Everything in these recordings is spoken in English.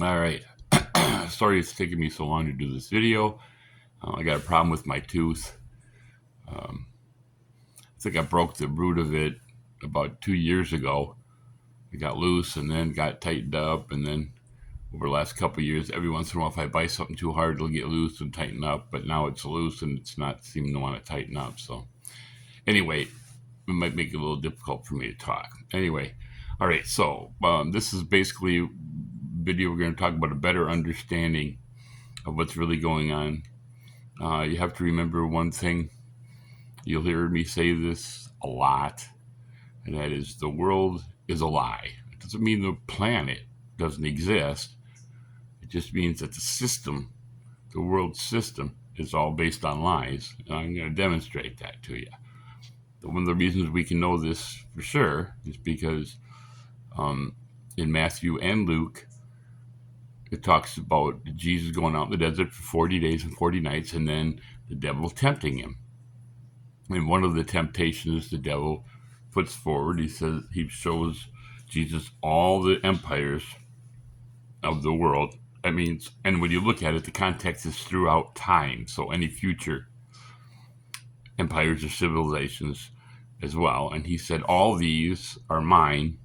All right. Sorry it's taking me so long to do this video. I got a problem with my tooth. Um, I think I broke the root of it about 2 years ago. It got loose and then got tightened up. And then over the last couple of years, every once in a while, if I bite something too hard, it'll get loose and tighten up. But now it's loose and it's not seeming to want to tighten up. So anyway, it might make it a little difficult for me to talk. Anyway, all right. So this is basically a video. We're going to talk about a better understanding of what's really going on. You have to remember one thing. You'll hear me say this a lot, and that is the world is a lie. It doesn't mean the planet doesn't exist. It just means that the system, the world system, is all based on lies. And I'm going to demonstrate that to you. One of the reasons we can know this for sure is because in Matthew and Luke, it talks about Jesus going out in the desert for 40 days and 40 nights, and then the devil tempting him. And one of the temptations the devil puts forward, he shows Jesus all the empires of the world. I mean, and when you look at it, the context is throughout time. So any future empires or civilizations as well. And he said, all these are mine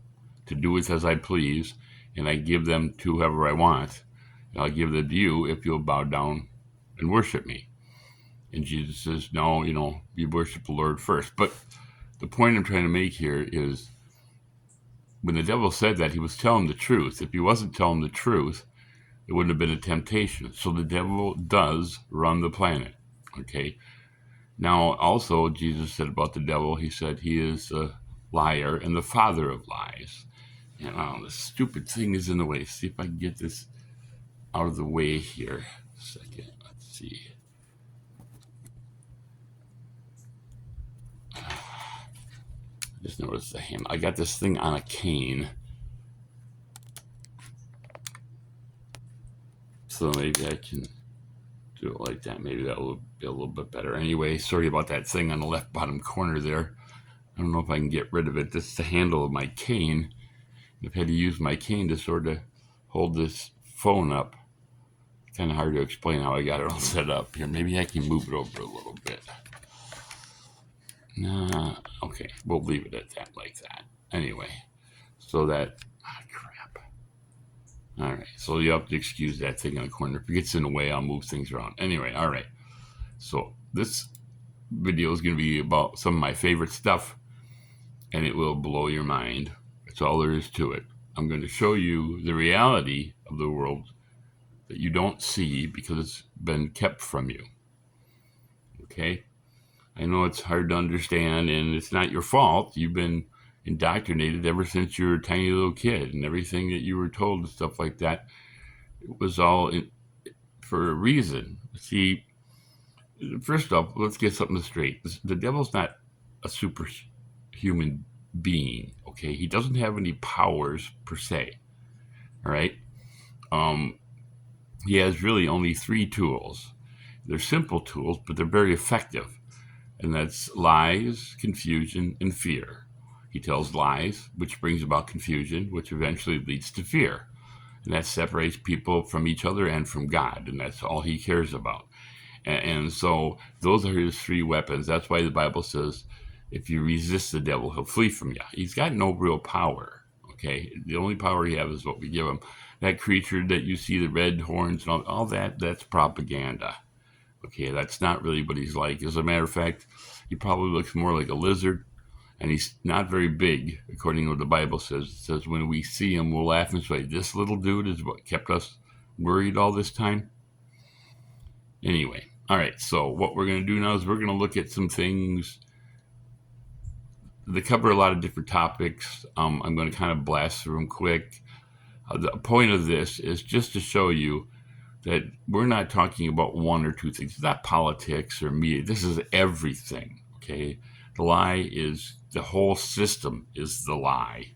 to do with as I please, and I give them to whoever I want. And I'll give them to you if you'll bow down and worship me. And Jesus says, no, you worship the Lord first. But the point I'm trying to make here is when the devil said that, he was telling the truth. If he wasn't telling the truth, it wouldn't have been a temptation. So the devil does run the planet. Okay. Now, also, Jesus said about the devil, he said he is a liar and the father of lies. And this stupid thing is in the way. See if I can get this out of the way here. A second. Let's see. Just noticed the hand. I got this thing on a cane. So maybe I can do it like that. Maybe that will be a little bit better. Anyway, sorry about that thing on the left bottom corner there. I don't know if I can get rid of it. This is the handle of my cane. I've had to use my cane to sort of hold this phone up. Kind of hard to explain how I got it all set up here. Maybe I can move it over a little bit. Okay, we'll leave it at that, like that. Anyway, so that, crap. All right, so you have to excuse that thing in the corner. If it gets in the way, I'll move things around. Anyway, all right. So this video is going to be about some of my favorite stuff, and it will blow your mind. That's all there is to it. I'm going to show you the reality of the world that you don't see because it's been kept from you. Okay? I know it's hard to understand, and it's not your fault. You've been indoctrinated ever since you were a tiny little kid, and everything that you were told and stuff like that, it was all for a reason. See, first off, let's get something straight. The devil's not a superhuman being, okay? He doesn't have any powers per se, all right? He has really only 3 tools. They're simple tools, but they're very effective. And that's lies, confusion, and fear. He tells lies, which brings about confusion, which eventually leads to fear. And that separates people from each other and from God, and that's all he cares about. And so those are his 3 weapons. That's why the Bible says, if you resist the devil, he'll flee from you. He's got no real power, okay? The only power he has is what we give him. That creature that you see, the red horns and all that, that's propaganda. Okay, that's not really what he's like. As a matter of fact, he probably looks more like a lizard, and he's not very big, according to what the Bible says. It says when we see him, we'll laugh and say, this little dude is what kept us worried all this time. Anyway, all right, so what we're going to do now is we're going to look at some things. They cover a lot of different topics. I'm going to kind of blast through them quick. The point of this is just to show you that we're not talking about 1 or 2 things. It's not politics or media. This is everything, okay? The lie is, the whole system is the lie,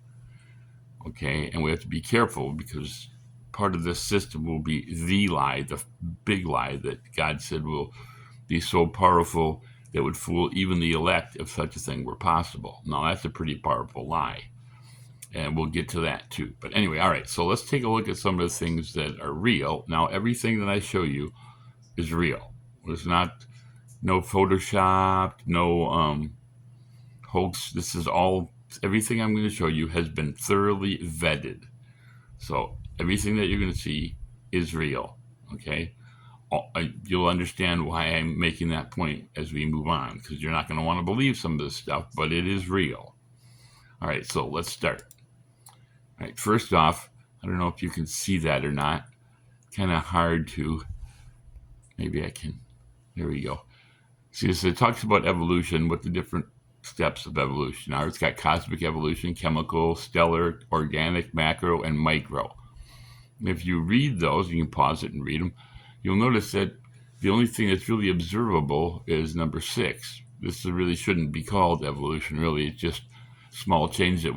okay? And we have to be careful because part of this system will be the lie, the big lie that God said will be so powerful that would fool even the elect if such a thing were possible. Now, that's a pretty powerful lie. And we'll get to that too. But anyway, all right, so let's take a look at some of the things that are real. Now, everything that I show you is real. There's not no Photoshop, no hoax. This is all, everything I'm going to show you has been thoroughly vetted. So everything that you're going to see is real. Okay? You'll understand why I'm making that point as we move on, because you're not going to want to believe some of this stuff, but it is real. All right, so let's start. All right, first off, I don't know if you can see that or not. Kind of hard to, maybe I can. There we go. See, so it talks about evolution, what the different steps of evolution are. It's got cosmic evolution, chemical, stellar, organic, macro, and micro. If you read those, you can pause it and read them, you'll notice that the only thing that's really observable is number 6. This really shouldn't be called evolution, really. It's just small changes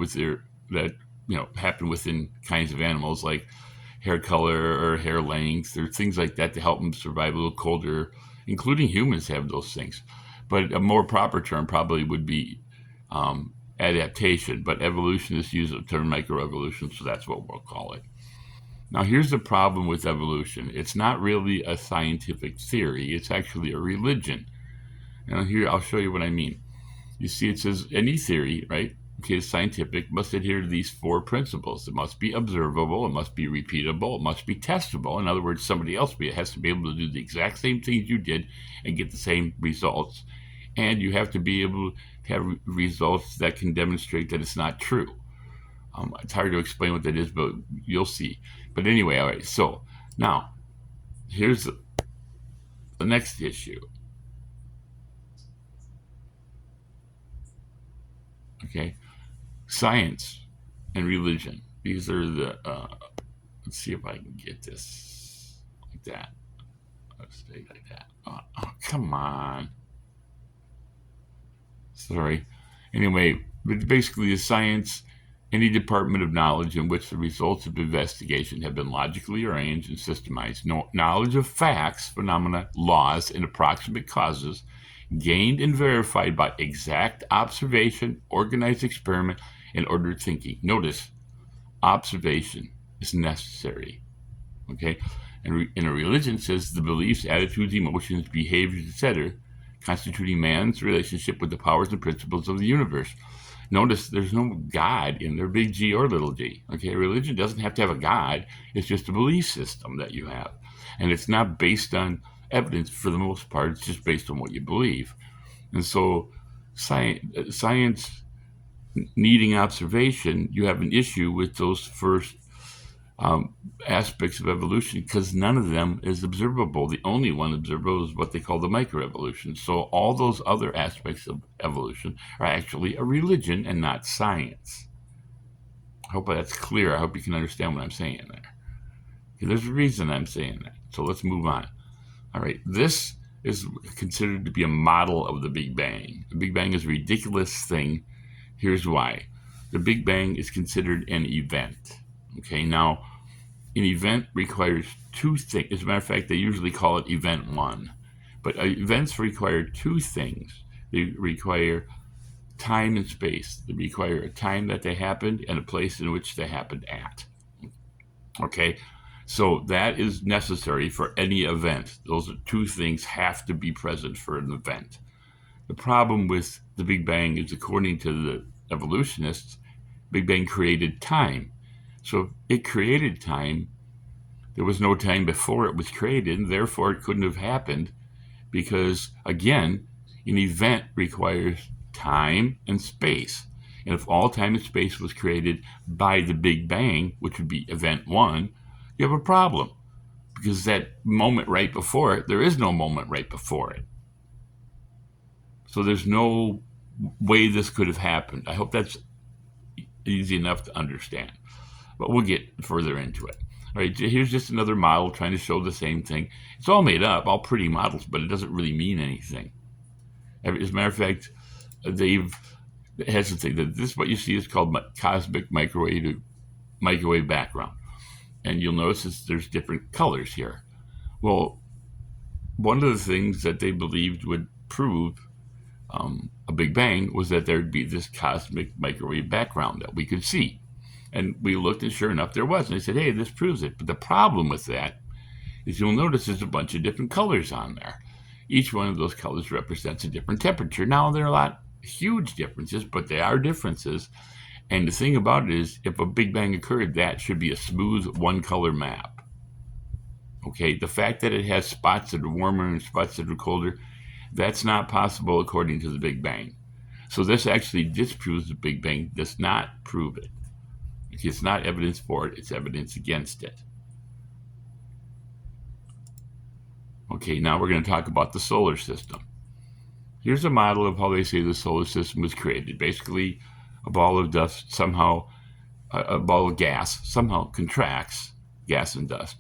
that happen within kinds of animals, like hair color or hair length or things like that, to help them survive a little colder. Including humans have those things. But a more proper term probably would be adaptation. But evolutionists use the term microevolution, so that's what we'll call it. Now, here's the problem with evolution. It's not really a scientific theory. It's actually a religion. Now, here, I'll show you what I mean. You see, it says any theory, right? Okay, scientific must adhere to these 4 principles. It must be observable, it must be repeatable, it must be testable. In other words, somebody else has to be able to do the exact same things you did and get the same results. And you have to be able to have results that can demonstrate that it's not true. It's hard to explain what that is, but you'll see. But anyway, all right, so now here's the next issue. Okay, science and religion. These are the, let's see if I can get this like that. Let's stay like that. Oh, come on. Sorry. Anyway, but basically, the science, any department of knowledge in which the results of investigation have been logically arranged and systemized. No knowledge of facts, phenomena, laws, and approximate causes gained and verified by exact observation, organized experiment, and ordered thinking. Notice, observation is necessary. Okay? And in a religion, says the beliefs, attitudes, emotions, behaviors, etc., constituting man's relationship with the powers and principles of the universe. Notice there's no God in there, big G or little g. Okay, religion doesn't have to have a God. It's just a belief system that you have. And it's not based on evidence for the most part. It's just based on what you believe. And so science needing observation, you have an issue with those first aspects of evolution because none of them is observable. The only one observable is what they call the microevolution. So all those other aspects of evolution are actually a religion and not science. I hope that's clear. I hope you can understand what I'm saying there. Okay, there's a reason I'm saying that. So let's move on. All right, this is considered to be a model of the Big Bang. The Big Bang is a ridiculous thing. Here's why. The Big Bang is considered an event. Okay, now, an event requires 2 things. As a matter of fact, they usually call it event 1. But events require 2 things. They require time and space. They require a time that they happened and a place in which they happened at. Okay, so that is necessary for any event. Those 2 things have to be present for an event. The problem with the Big Bang is, according to the evolutionists, Big Bang created time. So if it created time, there was no time before it was created, and therefore it couldn't have happened because, again, an event requires time and space. And if all time and space was created by the Big Bang, which would be event 1, you have a problem because that moment right before it, there is no moment right before it. So there's no way this could have happened. I hope that's easy enough to understand. But we'll get further into it. All right, here's just another model trying to show the same thing. It's all made up, all pretty models, but it doesn't really mean anything. As a matter of fact, they've hesitated that this, what you see, is called cosmic microwave background. And you'll notice there's different colors here. Well, one of the things that they believed would prove a Big Bang was that there'd be this cosmic microwave background that we could see. And we looked, and sure enough, there was. And they said, hey, this proves it. But the problem with that is you'll notice there's a bunch of different colors on there. Each one of those colors represents a different temperature. Now, there are a lot huge differences, but they are differences. And the thing about it is, if a Big Bang occurred, that should be a smooth one-color map. Okay, the fact that it has spots that are warmer and spots that are colder, that's not possible according to the Big Bang. So this actually disproves the Big Bang, does not prove it. It's not evidence for it, it's evidence against it. Okay, now we're going to talk about the solar system. Here's a model of how they say the solar system was created. Basically, a ball of dust somehow, a ball of gas somehow contracts, gas and dust.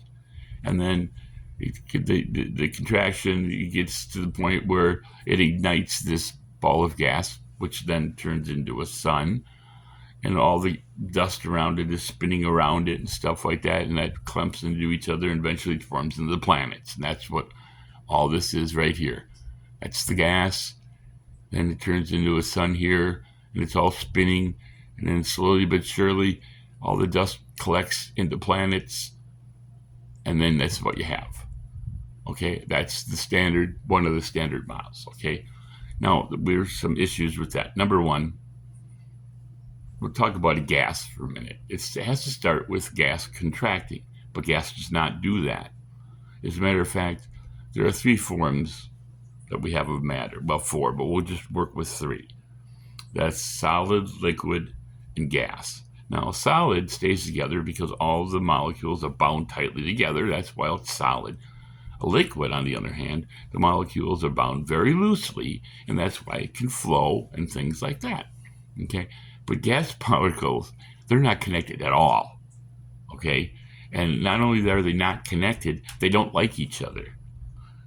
And then the contraction gets to the point where it ignites this ball of gas, which then turns into a sun. And all the dust around it is spinning around it and stuff like that. And that clumps into each other and eventually forms into the planets. And that's what all this is right here. That's the gas. Then it turns into a sun here. And it's all spinning. And then slowly but surely, all the dust collects into planets. And then that's what you have. Okay, that's the standard, one of the standard models. Okay, now there's some issues with that. Number one, we'll talk about a gas for a minute. It has to start with gas contracting, but gas does not do that. As a matter of fact, there are three forms that we have of matter. Well, four, but we'll just work with three. That's solid, liquid, and gas. Now, a solid stays together because all the molecules are bound tightly together. That's why it's solid. A liquid, on the other hand, the molecules are bound very loosely, and that's why it can flow and things like that. Okay? But gas particles, they're not connected at all. Okay? And not only are they not connected, they don't like each other.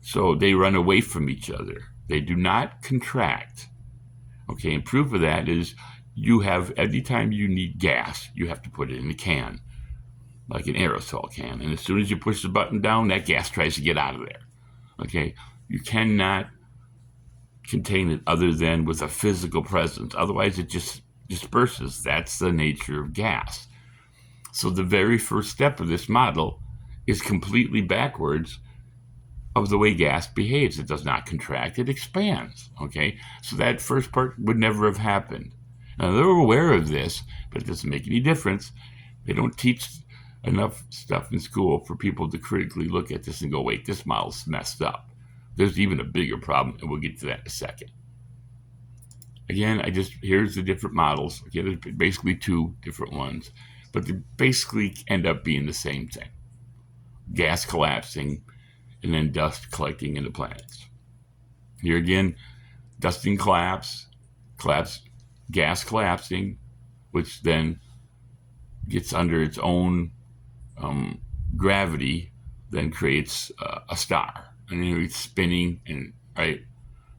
So they run away from each other. They do not contract. Okay? And proof of that is you have, every time you need gas, you have to put it in a can, like an aerosol can. And as soon as you push the button down, that gas tries to get out of there. Okay? You cannot contain it other than with a physical presence. Otherwise, it just disperses. That's the nature of gas. So the very first step of this model is completely backwards of the way gas behaves. It does not contract, it expands. Okay? So that first part would never have happened. Now, they're aware of this, but it doesn't make any difference. They don't teach enough stuff in school for people to critically look at this and go, wait, this model's messed up. There's even a bigger problem, and we'll get to that in a second. Again, here's the different models. Okay, there's basically two different ones, but they basically end up being the same thing. Gas collapsing, and then dust collecting into planets. Here again, dust and collapse, gas collapsing, which then gets under its own gravity, then creates a star. And then it's spinning, and right?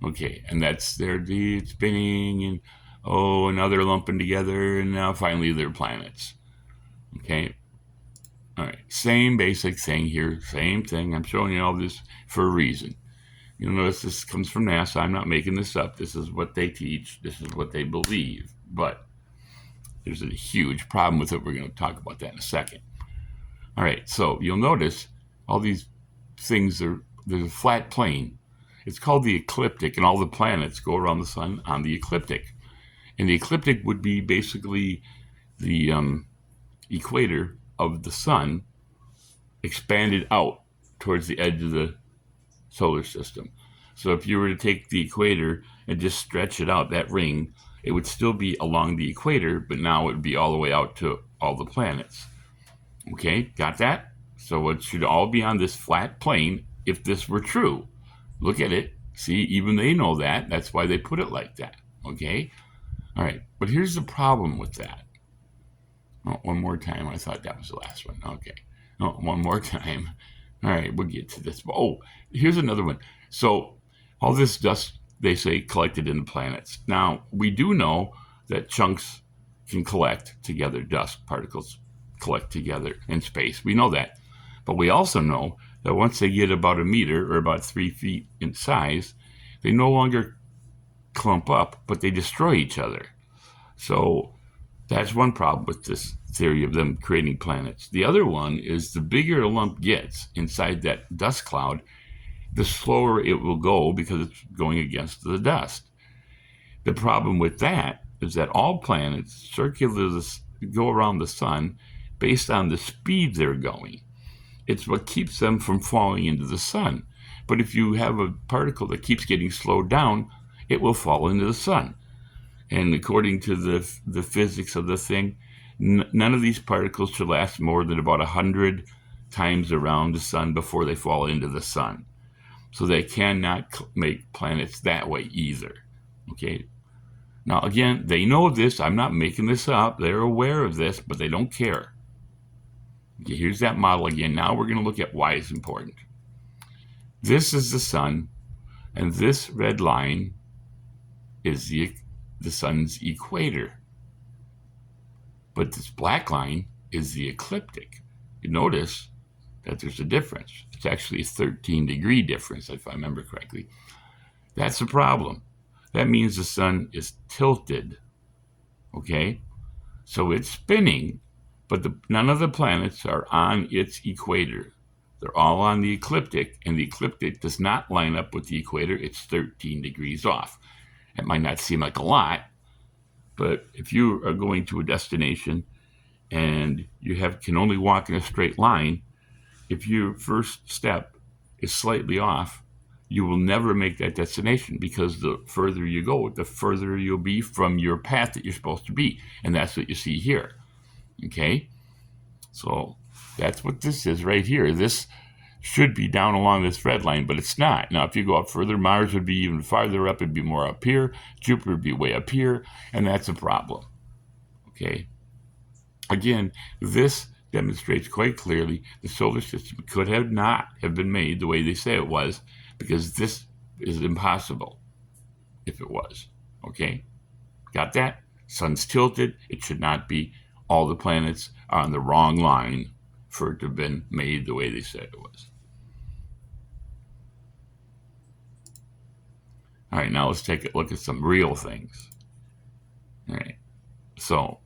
Okay, and that's it's spinning, and now they're lumping together, and now finally they're planets. Okay? All right, same basic thing here, same thing. I'm showing you all this for a reason. You'll notice this comes from NASA. I'm not making this up. This is what they teach. This is what they believe. But there's a huge problem with it. We're going to talk about that in a second. All right, so you'll notice all these things, there's a flat plane. It's called the ecliptic, and all the planets go around the sun on the ecliptic. And the ecliptic would be basically the equator of the sun expanded out towards the edge of the solar system. So if you were to take the equator and just stretch it out, that ring, it would still be along the equator, but now it would be all the way out to all the planets. Okay, got that? So it should all be on this flat plane if this were true. Look at it. See, even they know that. That's why they put it like that. Okay? All right, but here's the problem with that. Oh, one more time. I thought that was the last one. Okay. Oh, one more time. All right, we'll get to this. Oh, here's another one. So all this dust, they say, collected in the planets. Now, we do know that chunks can collect together, dust particles collect together in space. We know that. But we also know that once they get about a meter or about 3 feet in size, they no longer clump up, but they destroy each other. So That's one problem with this theory of them creating planets. The other one is the bigger a lump gets inside that dust cloud, the slower it will go because it's going against the dust. The problem with that is that all planets go around the sun based on the speed they're going. It's what keeps them from falling into the sun. But if you have a particle that keeps getting slowed down, it will fall into the sun. And according to the physics of the thing, none of these particles should last more than about 100 times around the sun before they fall into the sun. So they cannot make planets that way either. Okay. Now, again, they know this. I'm not making this up. They're aware of this, but they don't care. Okay, here's that model again. Now we're going to look at why it's important. This is the sun, and this red line is the sun's equator. But this black line is the ecliptic. You notice that there's a difference. It's actually a 13-degree difference, if I remember correctly. That's the problem. That means the sun is tilted. Okay? So it's spinning, but none of the planets are on its equator. They're all on the ecliptic, and the ecliptic does not line up with the equator. It's 13 degrees off. It might not seem like a lot, but if you are going to a destination and you can only walk in a straight line, if your first step is slightly off, you will never make that destination, because the further you go, the further you'll be from your path that you're supposed to be. And that's what you see here. Okay? So that's what this is right here. This should be down along this red line, but it's not. Now, if you go up further, Mars would be even farther up. It'd be more up here. Jupiter would be way up here, and that's a problem. Okay? Again, this demonstrates quite clearly the solar system could have not have been made the way they say it was, because this is impossible if it was. Okay? Got that? Sun's tilted. It should not be. All the planets are on the wrong line for it to have been made the way they said it was. All right, now let's take a look at some real things. All right, so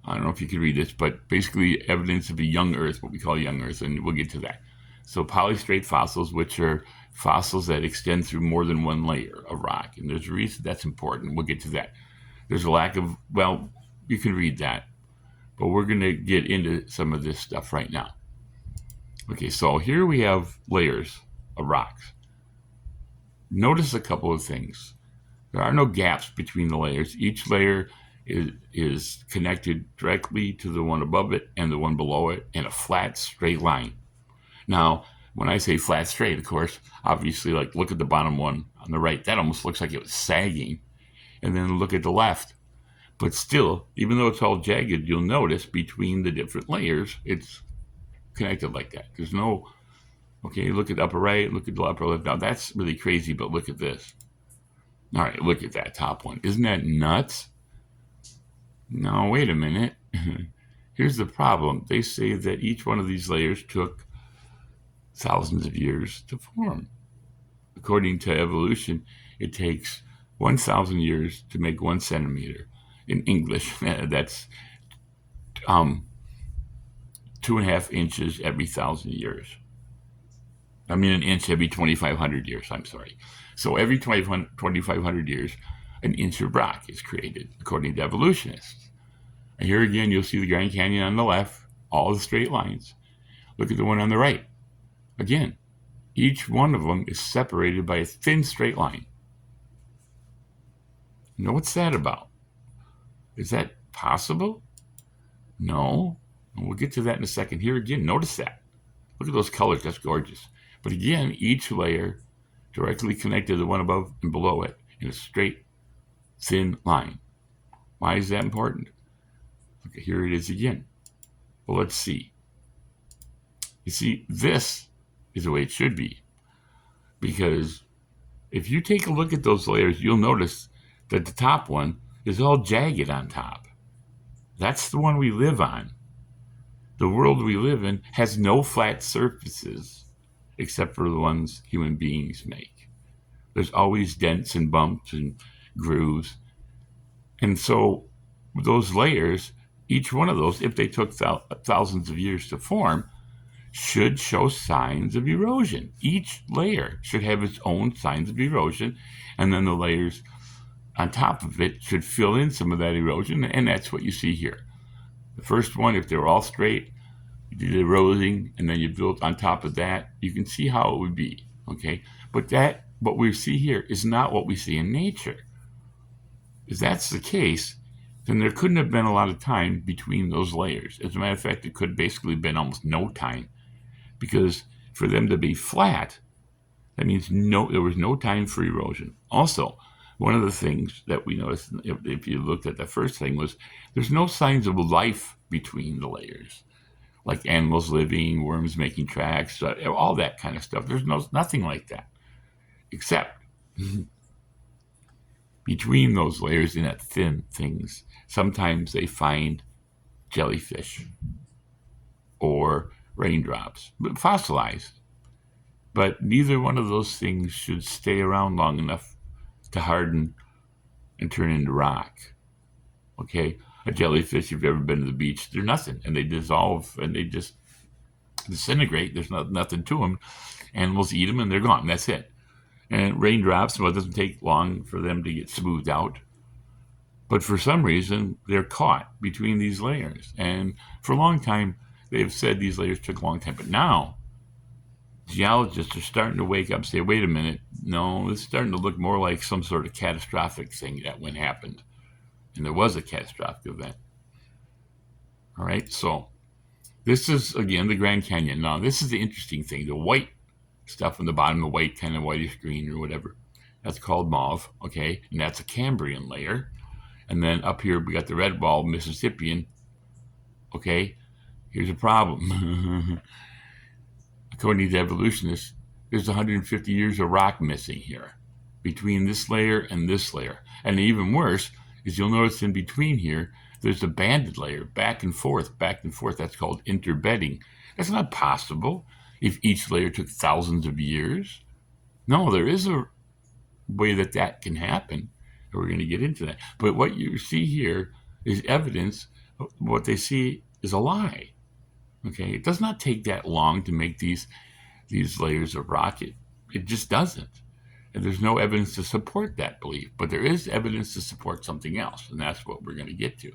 I don't know if you can read this, but basically evidence of a young Earth, what we call young Earth, and we'll get to that. So polystrate fossils, which are fossils that extend through more than one layer of rock, and there's a reason that's important. We'll get to that. There's a lack of, well, you can read that, but we're going to get into some of this stuff right now. Okay, so here we have layers of rocks. Notice a couple of things. There are no gaps between the layers. Each layer is connected directly to the one above it and the one below it in a flat, straight line. Now, when I say flat, straight, of course, obviously, like, look at the bottom one on the right. That almost looks like it was sagging. And then look at the left. But still, even though it's all jagged, you'll notice between the different layers, it's connected like that. There's no, okay, look at the upper right, look at the upper left. Now, that's really crazy, but look at this. All right, look at that top one. Isn't that nuts? No, wait a minute. Here's the problem. They say that each one of these layers took thousands of years to form. According to evolution, it takes 1,000 years to make 1 centimeter. In English, that's 2.5 inches every 1,000 years. I mean, an inch every 2,500 years. I'm sorry. So every 2,500 years, an inch of rock is created, according to evolutionists. And here again, you'll see the Grand Canyon on the left, all the straight lines. Look at the one on the right. Again, each one of them is separated by a thin straight line. Now, what's that about? Is that possible? No. And we'll get to that in a second. Here again, notice that. Look at those colors. That's gorgeous. But again, each layer directly connected to the one above and below it in a straight, thin line. Why is that important? Okay, here it is again. Well, let's see. You see, this is the way it should be. Because if you take a look at those layers, you'll notice that the top one is all jagged on top. That's the one we live on. The world we live in has no flat surfaces except for the ones human beings make. There's always dents and bumps and grooves. And so those layers each one of those, if they took thousands of years to form, should show signs of erosion. Each layer should have its own signs of erosion, and then the layers on top of it should fill in some of that erosion, and that's what you see here. The first one, if they were all straight, you did eroding, and then you built on top of that, you can see how it would be, okay? But that, what we see here, is not what we see in nature. If that's the case, then there couldn't have been a lot of time between those layers. As a matter of fact, it could basically have been almost no time, because for them to be flat, that means there was no time for erosion. Also, one of the things that we noticed, if you looked at the first thing, was there's no signs of life between the layers, like animals living, worms making tracks, all that kind of stuff. There's nothing like that, except between those layers in that thin things, sometimes they find jellyfish or raindrops, but fossilized. But neither one of those things should stay around long enough to harden and turn into rock. Okay, a jellyfish, if you've ever been to the beach, they're nothing, and they dissolve and they just disintegrate. There's nothing to them. Animals eat them and they're gone. That's it. And raindrops, well, it doesn't take long for them to get smoothed out. But for some reason, they're caught between these layers. And for a long time, they've said these layers took a long time. But now, geologists are starting to wake up and say, wait a minute, no, it's starting to look more like some sort of catastrophic thing that when happened. And there was a catastrophic event. All right, so this is, again, the Grand Canyon. Now, this is the interesting thing. The white stuff on the bottom, the white, kind of whitish green or whatever, that's called mauve, okay? And that's a Cambrian layer. And then up here, we got the red ball, Mississippian, okay? Here's a problem. According to evolutionists, there's 150 years of rock missing here between this layer and this layer. And even worse is you'll notice in between here, there's a banded layer, back and forth. That's called interbedding. That's not possible if each layer took thousands of years. No, there is a way that can happen. We're going to get into that. But what you see here is evidence. What they see is a lie. Okay, it does not take that long to make these layers of rock. It just doesn't. And there's no evidence to support that belief. But there is evidence to support something else, and that's what we're going to get to.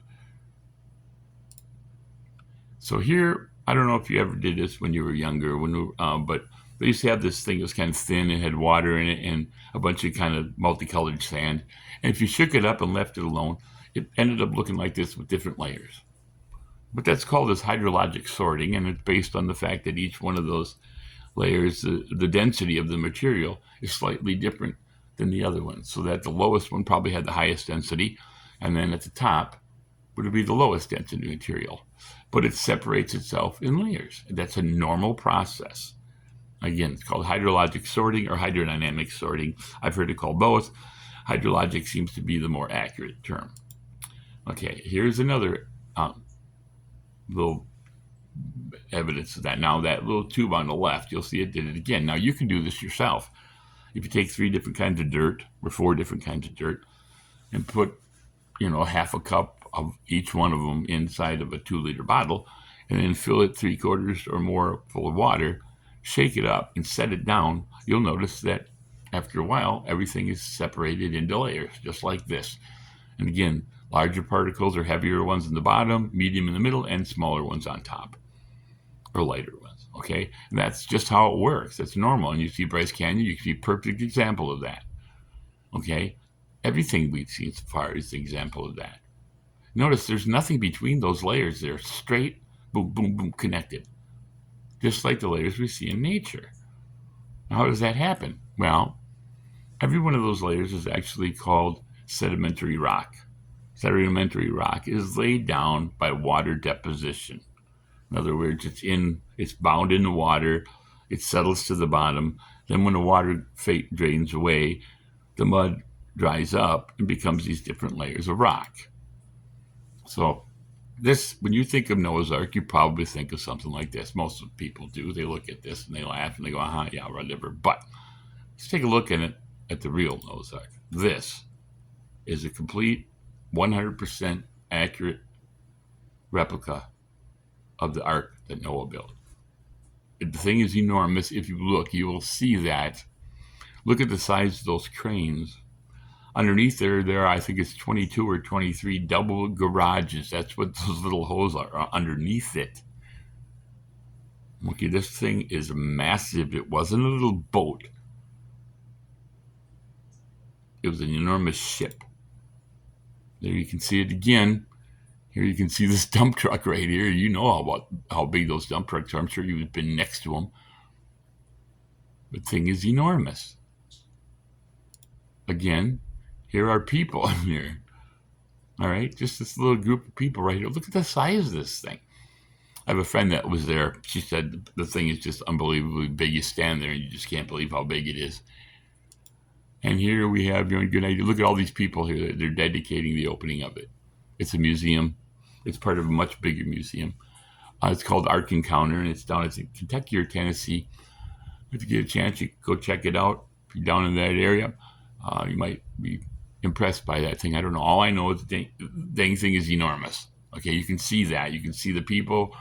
So here, I don't know if you ever did this when you were younger, but they used to have this thing that was kind of thin and had water in it and a bunch of kind of multicolored sand. And if you shook it up and left it alone, it ended up looking like this with different layers. But that's called as hydrologic sorting, and it's based on the fact that each one of those layers, the density of the material is slightly different than the other one. So that the lowest one probably had the highest density, and then at the top would be the lowest density material. But it separates itself in layers. That's a normal process. Again, it's called hydrologic sorting or hydrodynamic sorting. I've heard it called both. Hydrologic seems to be the more accurate term. Okay, here's another little evidence of that. Now, that little tube on the left, you'll see it did it again. Now, you can do this yourself. If you take 3 different kinds of dirt, or 4 different kinds of dirt, and put, half a cup of each one of them inside of a 2-liter bottle, and then fill it 3/4 or more full of water, shake it up and set it down, you'll notice that after a while, everything is separated into layers, just like this. And again, larger particles or heavier ones in the bottom, medium in the middle, and smaller ones on top, or lighter ones, okay? And that's just how it works. It's normal. And you see Bryce Canyon, you see a perfect example of that, okay? Everything we've seen so far is an example of that. Notice there's nothing between those layers. They're straight, boom, boom, boom, connected, just like the layers we see in nature. Now, how does that happen? Well, every one of those layers is actually called sedimentary rock. Sedimentary rock is laid down by water deposition. In other words, it's bound in the water, it settles to the bottom. Then when the water drains away, the mud dries up and becomes these different layers of rock. So when you think of Noah's Ark, you probably think of something like this. Most people do. They look at this and they laugh and they go, yeah, whatever. But let's take a look at the real Noah's Ark. This is a complete 100% accurate replica of the ark that Noah built. The thing is enormous. If you look, you will see that. Look at the size of those cranes. Underneath there, I think it's 22 or 23 double garages. That's what those little holes are underneath it. Okay, this thing is massive. It wasn't a little boat. It was an enormous ship. There you can see it again. Here you can see this dump truck right here. You know how big those dump trucks are. I'm sure you've been next to them. The thing is enormous. Again, here are people in here. All right, just this little group of people right here. Look at the size of this thing. I have a friend that was there. She said the thing is just unbelievably big. You stand there and you just can't believe how big it is. And here we have, good idea. Look at all these people here. They're dedicating the opening of it. It's a museum. It's part of a much bigger museum. It's called Ark Encounter, and it's down in Kentucky or Tennessee. If you get a chance, you go check it out. If you're down in that area, you might be impressed by that thing. I don't know. All I know is the dang thing is enormous. Okay, you can see that. You can see the people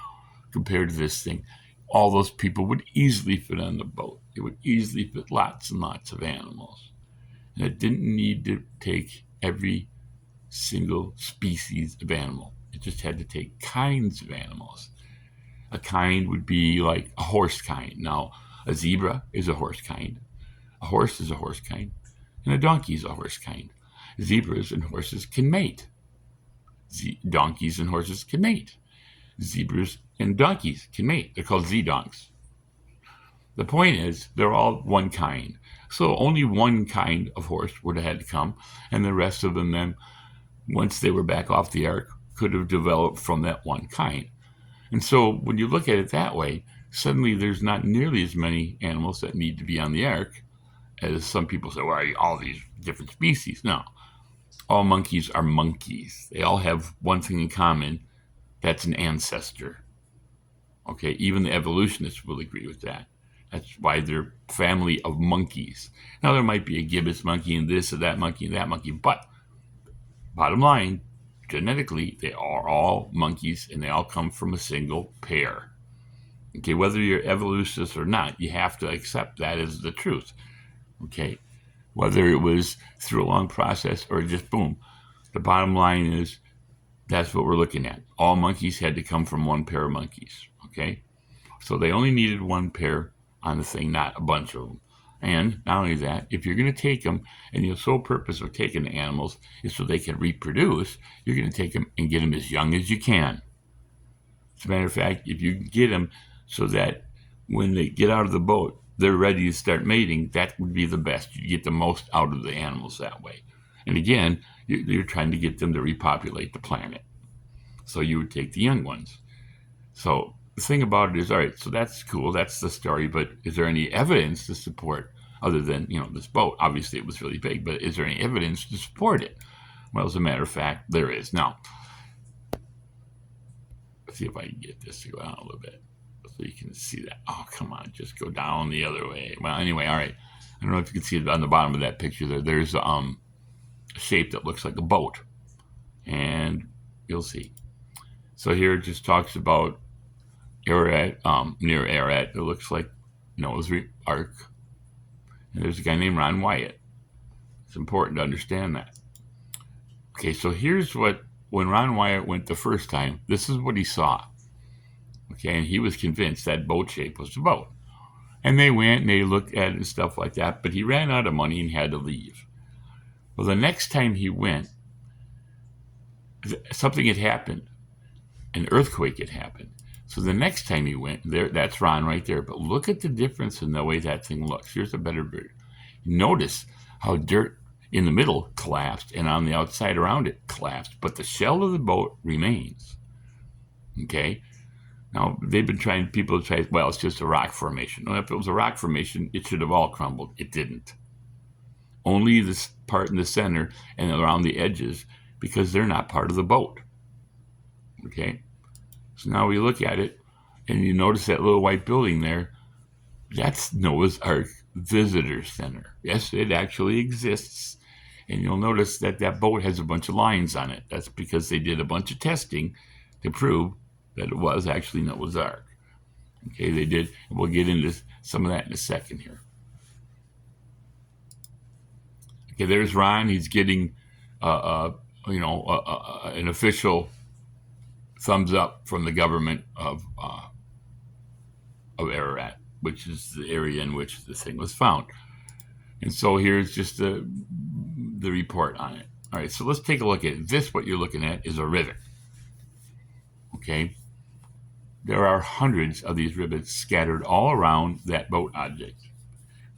compared to this thing. All those people would easily fit on the boat. It would easily fit lots and lots of animals. And it didn't need to take every single species of animal. It just had to take kinds of animals. A kind would be like a horse kind. Now, a zebra is a horse kind. A horse is a horse kind. And a donkey is a horse kind. Zebras and horses can mate. Donkeys and horses can mate. Zebras and donkeys can mate. They're called Z-donks. The point is, they're all one kind. So only one kind of horse would have had to come, and the rest of them then, once they were back off the ark, could have developed from that one kind. And so when you look at it that way, suddenly there's not nearly as many animals that need to be on the ark as some people say, well, all these different species. No, all monkeys are monkeys. They all have one thing in common. That's an ancestor. Okay, even the evolutionists will agree with that. That's why they're family of monkeys. Now, there might be a gibbous monkey and this or that monkey and that monkey, but bottom line, genetically, they are all monkeys and they all come from a single pair. Okay, whether you're evolutionist or not, you have to accept that as the truth. Okay, whether it was through a long process or just boom, the bottom line is that's what we're looking at. All monkeys had to come from one pair of monkeys. Okay, so they only needed one pair on the thing, not a bunch of them. And not only that, if you're going to take them, and your sole purpose of taking the animals is so they can reproduce, you're going to take them and get them as young as you can. As a matter of fact, if you get them so that when they get out of the boat, they're ready to start mating, that would be the best. You get the most out of the animals that way. And again, you're trying to get them to repopulate the planet. So you would take the young ones. So the thing about it is, all right, so that's cool. That's the story. But is there any evidence to support, other than, this boat? Obviously, it was really big. But is there any evidence to support it? Well, as a matter of fact, there is. Now, let's see if I can get this to go down a little bit so you can see that. Oh, come on. Just go down the other way. Well, anyway, all right. I don't know if you can see it on the bottom of that picture there. There's a shape that looks like a boat. And you'll see. So here it just talks about Ararat, near Ararat, it looks like Noah's Ark. And there's a guy named Ron Wyatt. It's important to understand that. Okay, so here's when Ron Wyatt went the first time, this is what he saw. Okay, and he was convinced that boat shape was the boat. And they went and they looked at it and stuff like that, but he ran out of money and had to leave. Well, the next time he went, something had happened. An earthquake had happened. So the next time he went, that's Ron right there. But look at the difference in the way that thing looks. Here's a better view. Notice how dirt in the middle collapsed and on the outside around it collapsed. But the shell of the boat remains. Okay? Now, people try, well, it's just a rock formation. Well, if it was a rock formation, it should have all crumbled. It didn't. Only this part in the center and around the edges, because they're not part of the boat. Okay? So now we look at it, and you notice that little white building there. That's Noah's Ark Visitor Center. Yes, it actually exists. And you'll notice that boat has a bunch of lines on it. That's because they did a bunch of testing to prove that it was actually Noah's Ark. Okay, they did. We'll get into some of that in a second here. Okay, there's Ron. He's getting, an official thumbs up from the government of Ararat, which is the area in which the thing was found. And so here's just the report on it. All right, so let's take a look at this. What you're looking at is a rivet. Okay, there are hundreds of these rivets scattered all around that boat object.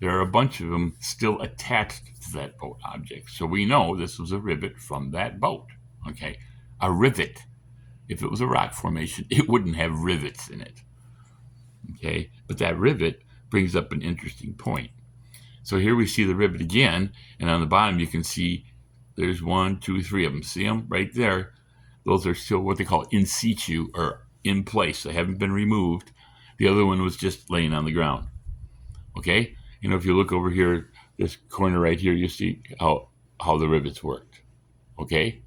There are a bunch of them still attached to that boat object. So we know this was a rivet from that boat. Okay, a rivet. If it was a rock formation, it wouldn't have rivets in it. Okay, but that rivet brings up an interesting point. So here we see the rivet again, and on the bottom you can see there's 1, 2, 3 of them. See them right there? Those are still what they call in situ, or in place. They haven't been removed. The other one was just laying on the ground. Okay? If you look over here, this corner right here, you see how the rivets worked. Okay?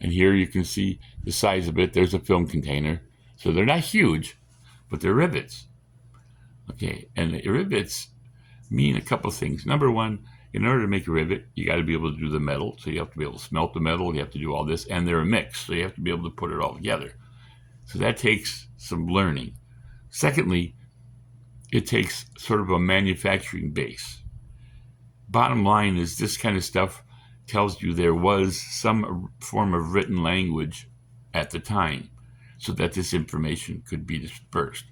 And here you can see the size of it. There's a film container. So they're not huge, but they're rivets. Okay, and the rivets mean a couple of things. Number one, in order to make a rivet, you got to be able to do the metal. So you have to be able to smelt the metal. You have to do all this, and they're a mix. So you have to be able to put it all together. So that takes some learning. Secondly, it takes sort of a manufacturing base. Bottom line is this kind of stuff tells you there was some form of written language at the time so that this information could be dispersed.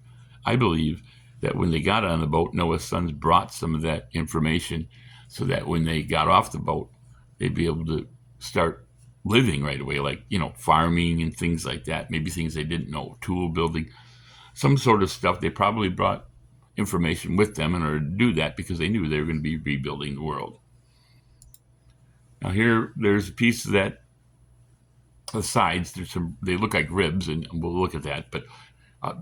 I believe that when they got on the boat, Noah's sons brought some of that information so that when they got off the boat, they'd be able to start living right away, like, farming and things like that, maybe things they didn't know, tool building, some sort of stuff. They probably brought information with them in order to do that because they knew they were going to be rebuilding the world. Now here, there's a piece of that, the sides, they look like ribs, and we'll look at that, but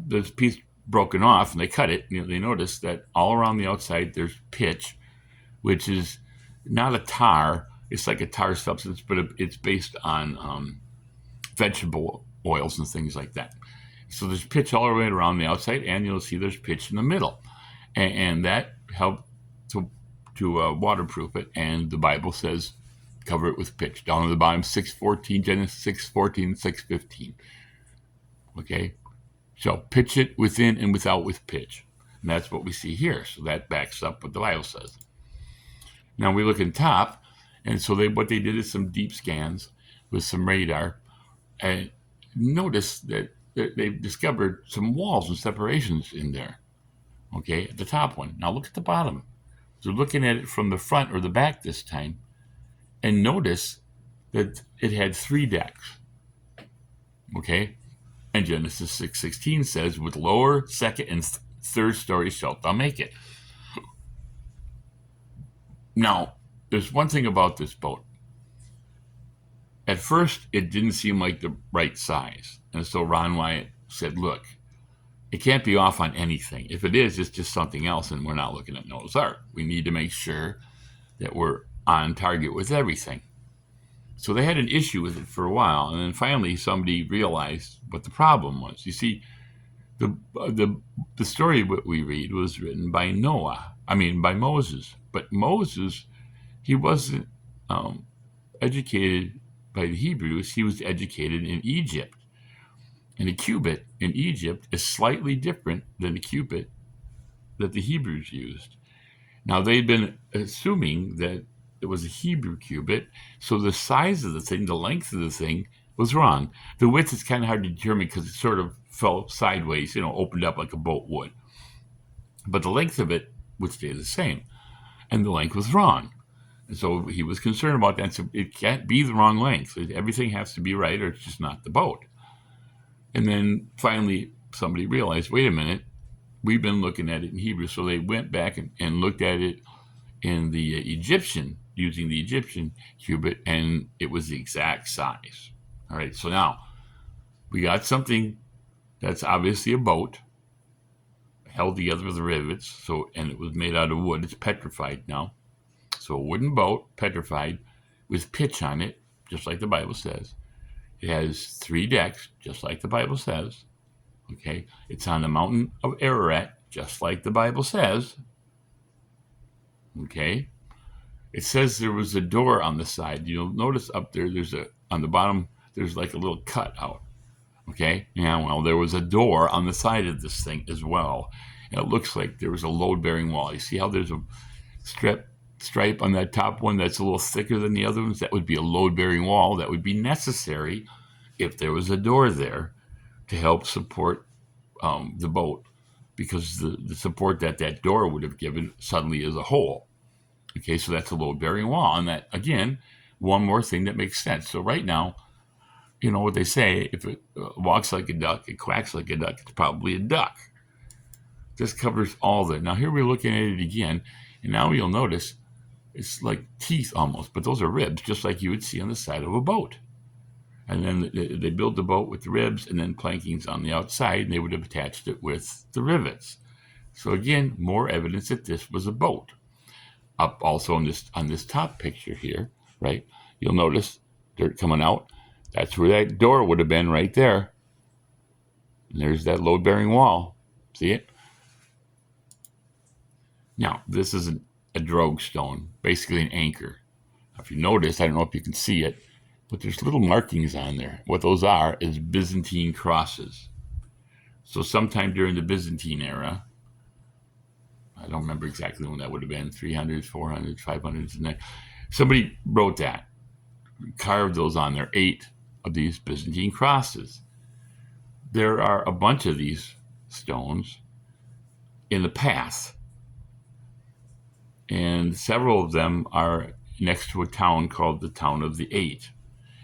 there's a piece broken off, and they cut it. They notice that all around the outside there's pitch, which is not a tar. It's like a tar substance, but it's based on vegetable oils and things like that. So there's pitch all the way around the outside, and you'll see there's pitch in the middle, and that helped to waterproof it. And the Bible says cover it with pitch. Down at the bottom, 6:14, Genesis 6:14, 6:15. Okay. So pitch it within and without with pitch. And that's what we see here. So that backs up what the Bible says. Now we look in top, and so what they did is some deep scans with some radar, and notice that they've discovered some walls and separations in there. Okay, at the top one. Now look at the bottom. So looking at it from the front or the back this time, and notice that it had 3 decks. Okay. And Genesis 6:16 says, with lower, second, and third stories shalt thou make it. Now, there's one thing about this boat. At first, it didn't seem like the right size. And so Ron Wyatt said, look, it can't be off on anything. If it is, it's just something else, and we're not looking at Noah's Ark. We need to make sure that we're on target with everything. So they had an issue with it for a while, and then finally somebody realized what the problem was. You see, the story what we read was written by by Moses. But Moses, he wasn't educated by the Hebrews. He was educated in Egypt. And a cubit in Egypt is slightly different than the cubit that the Hebrews used. Now, they'd been assuming that it was a Hebrew cubit, so the size of the thing, the length of the thing, was wrong. The width is kind of hard to determine because it sort of fell sideways, opened up like a boat would. But the length of it would stay the same, and the length was wrong. And so he was concerned about that. So it can't be the wrong length. Everything has to be right, or it's just not the boat. And then finally, somebody realized, wait a minute, we've been looking at it in Hebrew. So they went back and looked at it in the Egyptian, using the Egyptian cubit, and it was the exact size. All right, so now we got something that's obviously a boat held together with rivets, and it was made out of wood. It's petrified now. So a wooden boat, petrified, with pitch on it, just like the Bible says. It has 3 decks, just like the Bible says. Okay, it's on the mountain of Ararat, just like the Bible says. Okay, it says there was a door on the side. You'll notice up there, on the bottom, there's like a little cut out. Okay, yeah, well, there was a door on the side of this thing as well. And it looks like there was a load-bearing wall. You see how there's a stripe on that top one that's a little thicker than the other ones? That would be a load-bearing wall that would be necessary if there was a door there to help support the boat, because the support that door would have given suddenly is a hole. Okay, so that's a load-bearing wall. And that, again, one more thing that makes sense. So right now, you know what they say, if it walks like a duck, it quacks like a duck, it's probably a duck. This covers all that. Now here we're looking at it again, and now you'll notice it's like teeth almost, but those are ribs, just like you would see on the side of a boat. And then they build the boat with the ribs, and then planking's on the outside, and they would have attached it with the rivets. So again, more evidence that this was a boat. Up also on this top picture here, right? You'll notice dirt coming out. That's where that door would have been, right there. And there's that load-bearing wall. See it? Now, this is a drogue stone, basically an anchor. If you notice, I don't know if you can see it, but there's little markings on there. What those are is Byzantine crosses. So sometime during the Byzantine era, I don't remember exactly when that would have been, 300s, 400s, 500s, and that. Somebody wrote that, carved those on there, 8 of these Byzantine crosses. There are a bunch of these stones in the path, and several of them are next to a town called the Town of the Eight.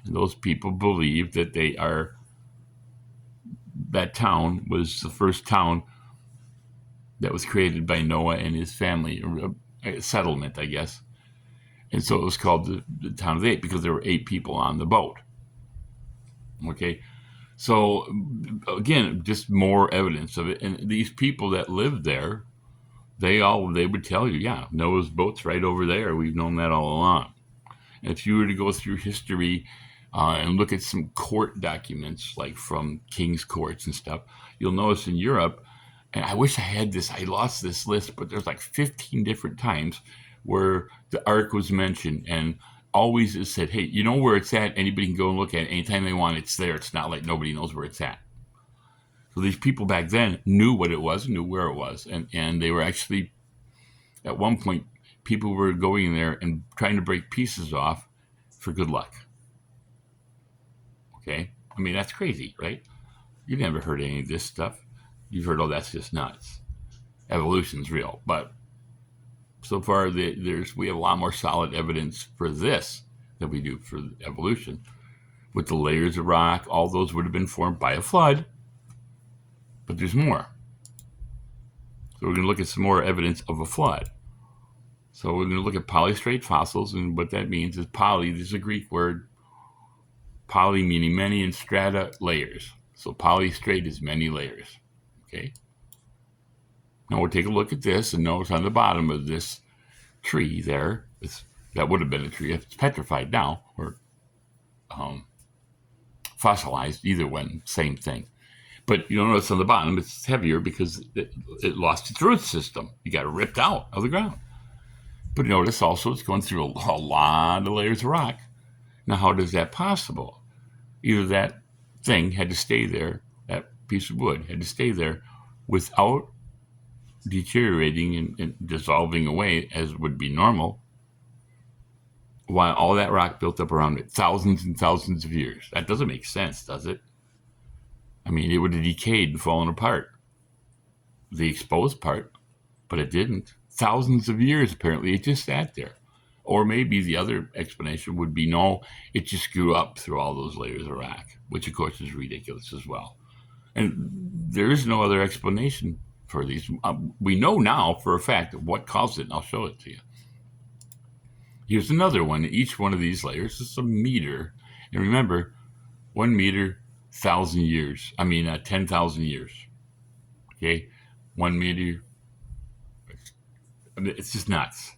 And those people believe that that town was the first town that was created by Noah and his family, a settlement, I guess. And so it was called the Town of the Eight because there were 8 people on the boat. Okay, so again, just more evidence of it. And these people that lived there, they would tell you, yeah, Noah's boat's right over there. We've known that all along. And if you were to go through history and look at some court documents, like from king's courts and stuff, you'll notice in Europe, and I wish I had this, I lost this list, but there's like 15 different times where the ark was mentioned, and always it said, hey, you know where it's at? Anybody can go and look at it anytime they want. It's there. It's not like nobody knows where it's at. So these people back then knew what it was, knew where it was, and they were actually, at one point, people were going there and trying to break pieces off for good luck. Okay? I mean, that's crazy, right? You've never heard any of this stuff. You've heard, oh, that's just nuts. Evolution's real. But so far, we have a lot more solid evidence for this than we do for evolution. With the layers of rock, all those would have been formed by a flood. But there's more. So we're going to look at some more evidence of a flood. So we're going to look at polystrate fossils, and what that means is poly, this is a Greek word, poly meaning many, and strata, layers. So polystrate is many layers. Okay. Now we'll take a look at this and notice on the bottom of this tree there, that would have been a tree. It's petrified now, or fossilized, either one, same thing. But you'll notice on the bottom it's heavier because it lost its root system. It got ripped out of the ground. But notice also it's going through a lot of layers of rock. Now, how is that possible? Either that thing had to stay there, that piece of wood had to stay there without deteriorating and dissolving away as would be normal, while all that rock built up around it, thousands and thousands of years. That doesn't make sense, does it? I mean, it would have decayed and fallen apart, the exposed part, but it didn't. Thousands of years, apparently, it just sat there. Or maybe the other explanation would be, no, it just grew up through all those layers of rock, which, of course, is ridiculous as well. And there is no other explanation for these. We know now for a fact what caused it, and I'll show it to you. Here's another one. Each one of these layers is a meter. And remember, 1 meter, 1,000 years. 10,000 years. Okay? 1 meter. It's just nuts.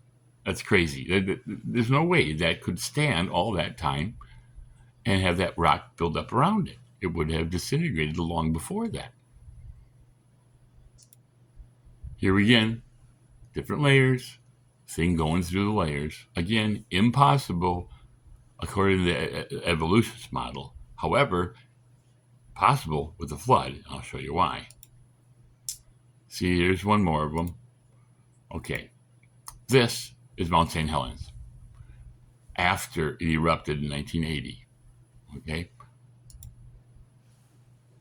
That's crazy. There's no way that could stand all that time and have that rock build up around it. It would have disintegrated long before that. Here again, different layers, thing going through the layers. Again, impossible according to the evolutionist model. However, possible with the flood. I'll show you why. See, here's one more of them. Okay, this is Mount St. Helens after it erupted in 1980. Okay,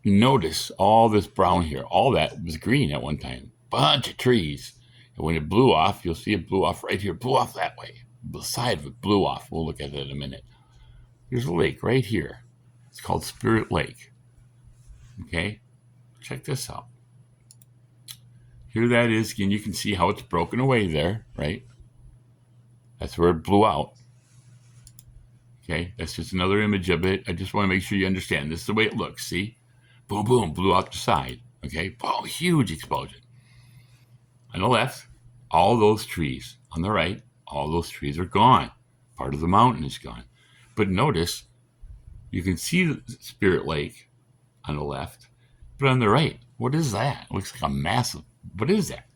notice all this brown here. All that was green at one time. Bunch of trees. And when it blew off, you'll see it blew off right here. Blew off that way. The side of it blew off. We'll look at it in a minute. Here's a lake right here. It's called Spirit Lake. Okay, check this out. Here that is, and you can see how it's broken away there, right? That's where it blew out. Okay, that's just another image of it. I just want to make sure you understand. This is the way it looks, see? Boom, boom, blew out the side. Okay, boom, huge explosion. On the left, all those trees. On the right, all those trees are gone. Part of the mountain is gone. But notice, you can see the Spirit Lake on the left, but on the right, what is that? It looks like a massive, what is that?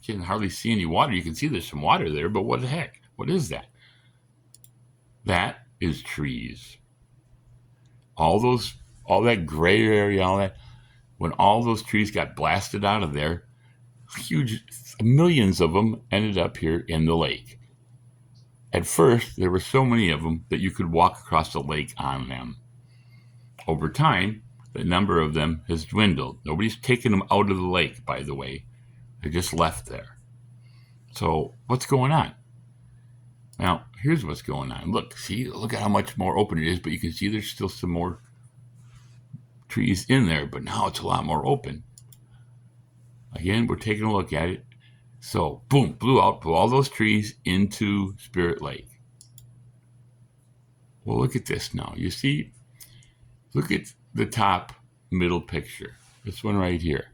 You can hardly see any water. You can see there's some water there, but what the heck? What is that? That is trees. All that gray area, all that, when all those trees got blasted out of there, huge, millions of them ended up here in the lake. At first, there were so many of them that you could walk across the lake on them. Over time, the number of them has dwindled. Nobody's taken them out of the lake, by the way. They're just left there. So what's going on? Now, here's what's going on. Look at how much more open it is, but you can see there's still some more trees in there, but now it's a lot more open. Again, we're taking a look at it. So, boom, blew all those trees into Spirit Lake. Well, look at this now. You see, look at the top middle picture. This one right here.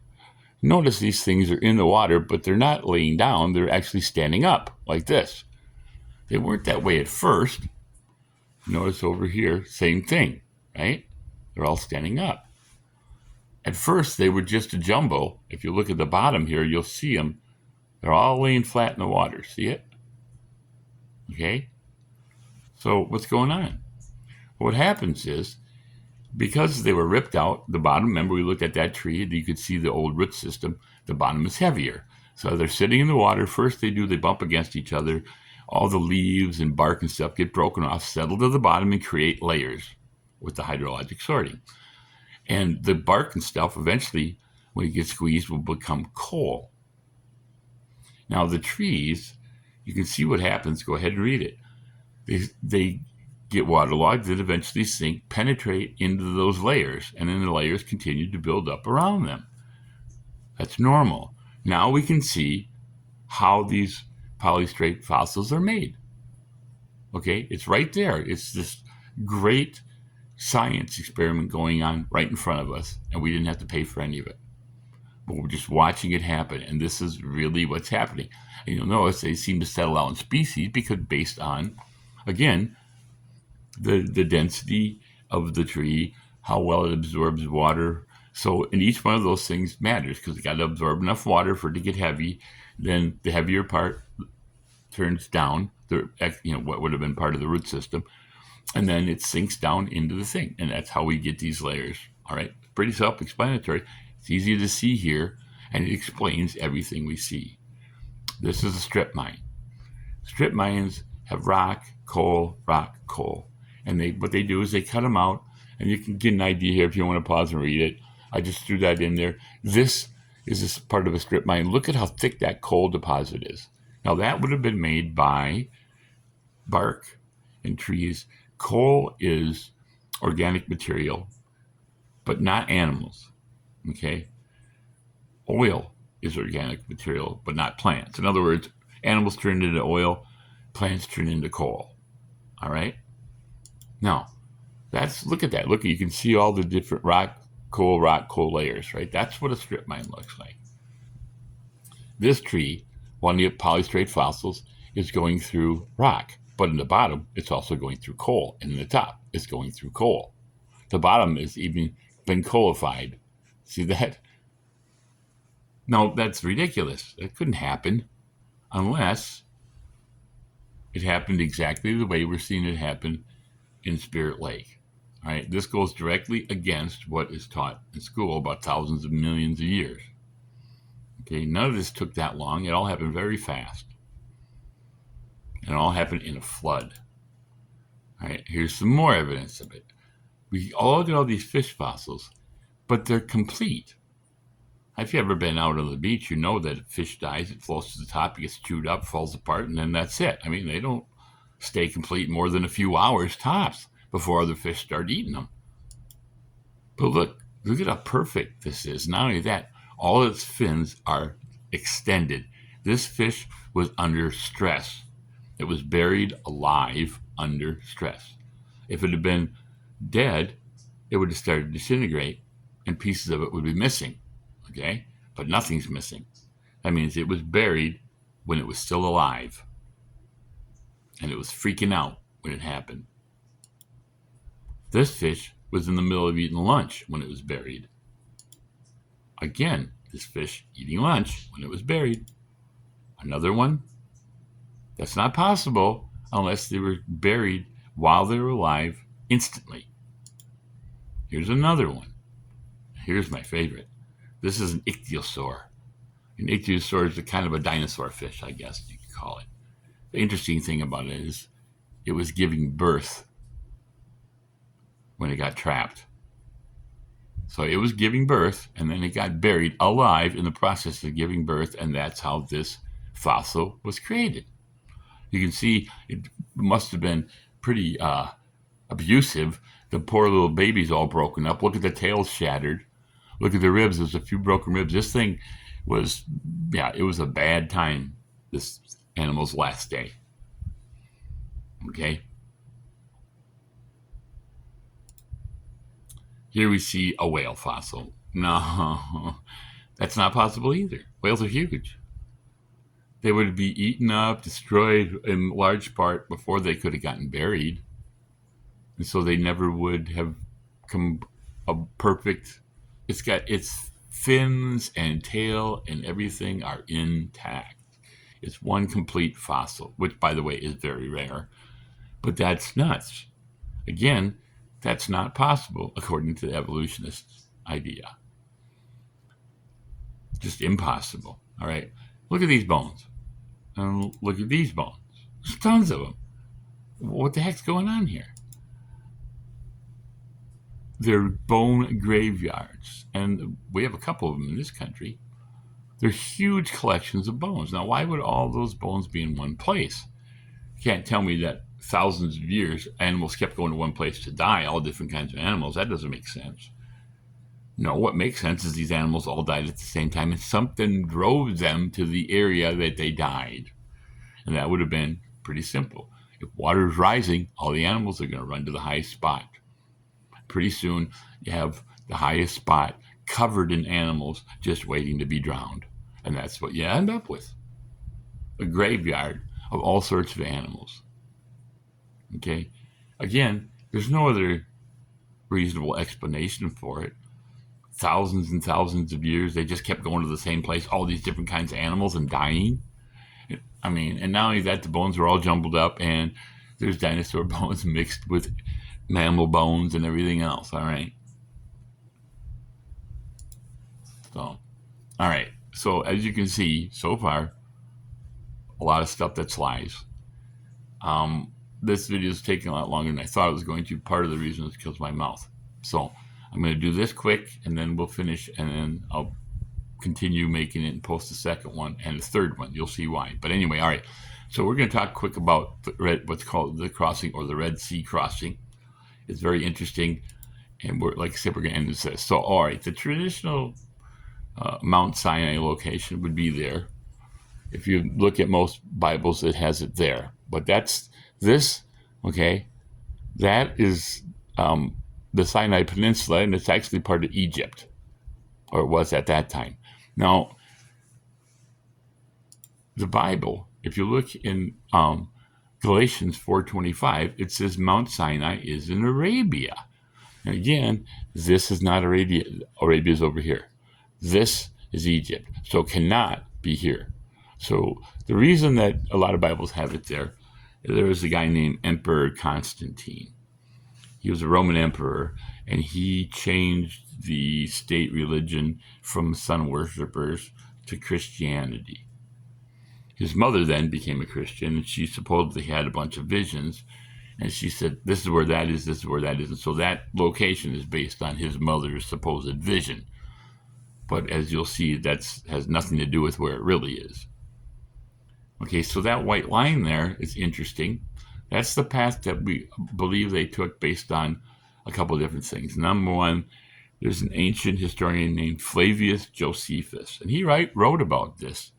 Notice these things are in the water, but they're not laying down. They're actually standing up like this. They weren't that way at first. Notice over here, same thing, right? They're all standing up. At first, they were just a jumble. If you look at the bottom here, you'll see them. They're all laying flat in the water. See it? Okay? So what's going on? What happens is, because they were ripped out, the bottom, remember we looked at that tree, you could see the old root system, the bottom is heavier. So they're sitting in the water. First they bump against each other. All the leaves and bark and stuff get broken off, settle to the bottom, and create layers with the hydrologic sorting. And the bark and stuff eventually, when it gets squeezed, will become coal. Now the trees, you can see what happens. Go ahead and read it. They get waterlogged, then eventually sink, penetrate into those layers, and then the layers continue to build up around them. That's normal. Now we can see how these polystrate fossils are made. Okay, it's right there. It's this great science experiment going on right in front of us, and we didn't have to pay for any of it. But we're just watching it happen, and this is really what's happening. And you'll notice they seem to settle out in species because based on, again, the density of the tree, how well it absorbs water. So, and each one of those things matters because it got to absorb enough water for it to get heavy. Then the heavier part turns down, what would have been part of the root system, and then it sinks down into the thing. And that's how we get these layers. All right, pretty self-explanatory. It's easy to see here, and it explains everything we see. This is a strip mine. Strip mines have rock, coal. And what they do is they cut them out, and you can get an idea here if you want to pause and read it. I just threw that in there. This is part of a strip mine. Look at how thick that coal deposit is. Now that would have been made by bark and trees. Coal is organic material, but not animals. Okay? Oil is organic material, but not plants. In other words, animals turn into oil, plants turn into coal. All right? Now, look at that. Look, you can see all the different rock, coal layers, right? That's what a strip mine looks like. This tree, one of the polystrate fossils, is going through rock. But in the bottom, it's also going through coal. And in the top, it's going through coal. The bottom has even been coalified. See that? No, that's ridiculous. It couldn't happen unless it happened exactly the way we're seeing it happen in Spirit Lake. All right, this goes directly against what is taught in school about thousands of millions of years. Okay, none of this took that long. It all happened very fast. And it all happened in a flood. All right, here's some more evidence of it. We all look at all these fish fossils, but they're complete. If you've ever been out on the beach, you know that a fish dies, it floats to the top, it gets chewed up, falls apart, and then that's it. I mean, they don't stay complete more than a few hours tops before other fish start eating them. But look at how perfect this is. Not only that, all its fins are extended. This fish was under stress. It was buried alive under stress. If it had been dead, it would have started to disintegrate and pieces of it would be missing. Okay? But nothing's missing. That means it was buried when it was still alive. And it was freaking out when it happened. This fish was in the middle of eating lunch when it was buried. Again, this fish eating lunch when it was buried. Another one. That's not possible unless they were buried while they were alive instantly. Here's another one. Here's my favorite. This is an ichthyosaur. An ichthyosaur is a kind of a dinosaur fish, I guess you could call it. The interesting thing about it is it was giving birth when it got trapped. So it was giving birth, and then it got buried alive in the process of giving birth, and that's how this fossil was created. You can see it must have been pretty abusive. The poor little baby's all broken up. Look at the tail shattered. Look at the ribs. There's a few broken ribs. This thing was, it was a bad time, this animal's last day. Okay? Here we see a whale fossil. No, that's not possible either. Whales are huge. They would be eaten up, destroyed in large part before they could have gotten buried. And so they never would have come a perfect. It's got its fins and tail and everything are intact. It's one complete fossil, which, by the way, is very rare. But that's nuts. Again, that's not possible according to the evolutionists' idea. Just impossible. All right. Look at these bones. And look at these bones. There's tons of them. What the heck's going on here? They're bone graveyards. And we have a couple of them in this country. They're huge collections of bones. Now, why would all those bones be in one place? You can't tell me that thousands of years animals kept going to one place to die, all different kinds of animals. That doesn't make sense. No, what makes sense is these animals all died at the same time and something drove them to the area that they died. And that would have been pretty simple. If water is rising, all the animals are going to run to the highest spot. Pretty soon, you have the highest spot covered in animals just waiting to be drowned. And that's what you end up with. A graveyard of all sorts of animals. Okay? Again, there's no other reasonable explanation for it. Thousands and thousands of years, they just kept going to the same place, all these different kinds of animals and dying. I mean, and not only that, the bones are all jumbled up and there's dinosaur bones mixed with mammal bones and everything else, all right? So, all right. So, as you can see, so far, a lot of stuff that's lies. This video is taking a lot longer than I thought it was going to. Part of the reason is because of my mouth. So, I'm going to do this quick, and then we'll finish, and then I'll continue making it and post the second one and the third one. You'll see why. But anyway, all right. So we're going to talk quick about what's called the crossing or the Red Sea crossing. It's very interesting, and like I said, we're going to end this. So, all right, the traditional Mount Sinai location would be there. If you look at most Bibles, it has it there. But that's this, okay? That is the Sinai Peninsula, and it's actually part of Egypt, or it was at that time. Now, the Bible, if you look in God Galatians 4:25, it says Mount Sinai is in Arabia. And again, this is not Arabia. Arabia is over here. This is Egypt. So it cannot be here. So the reason that a lot of Bibles have it there was a guy named Emperor Constantine. He was a Roman emperor, and he changed the state religion from sun worshippers to Christianity. His mother then became a Christian, and she supposedly had a bunch of visions, and she said, this is where that is, this is where that is. And so that location is based on his mother's supposed vision. But as you'll see, that has nothing to do with where it really is. Okay, so that white line there is interesting. That's the path that we believe they took based on a couple of different things. Number one, there's an ancient historian named Flavius Josephus, and he wrote about this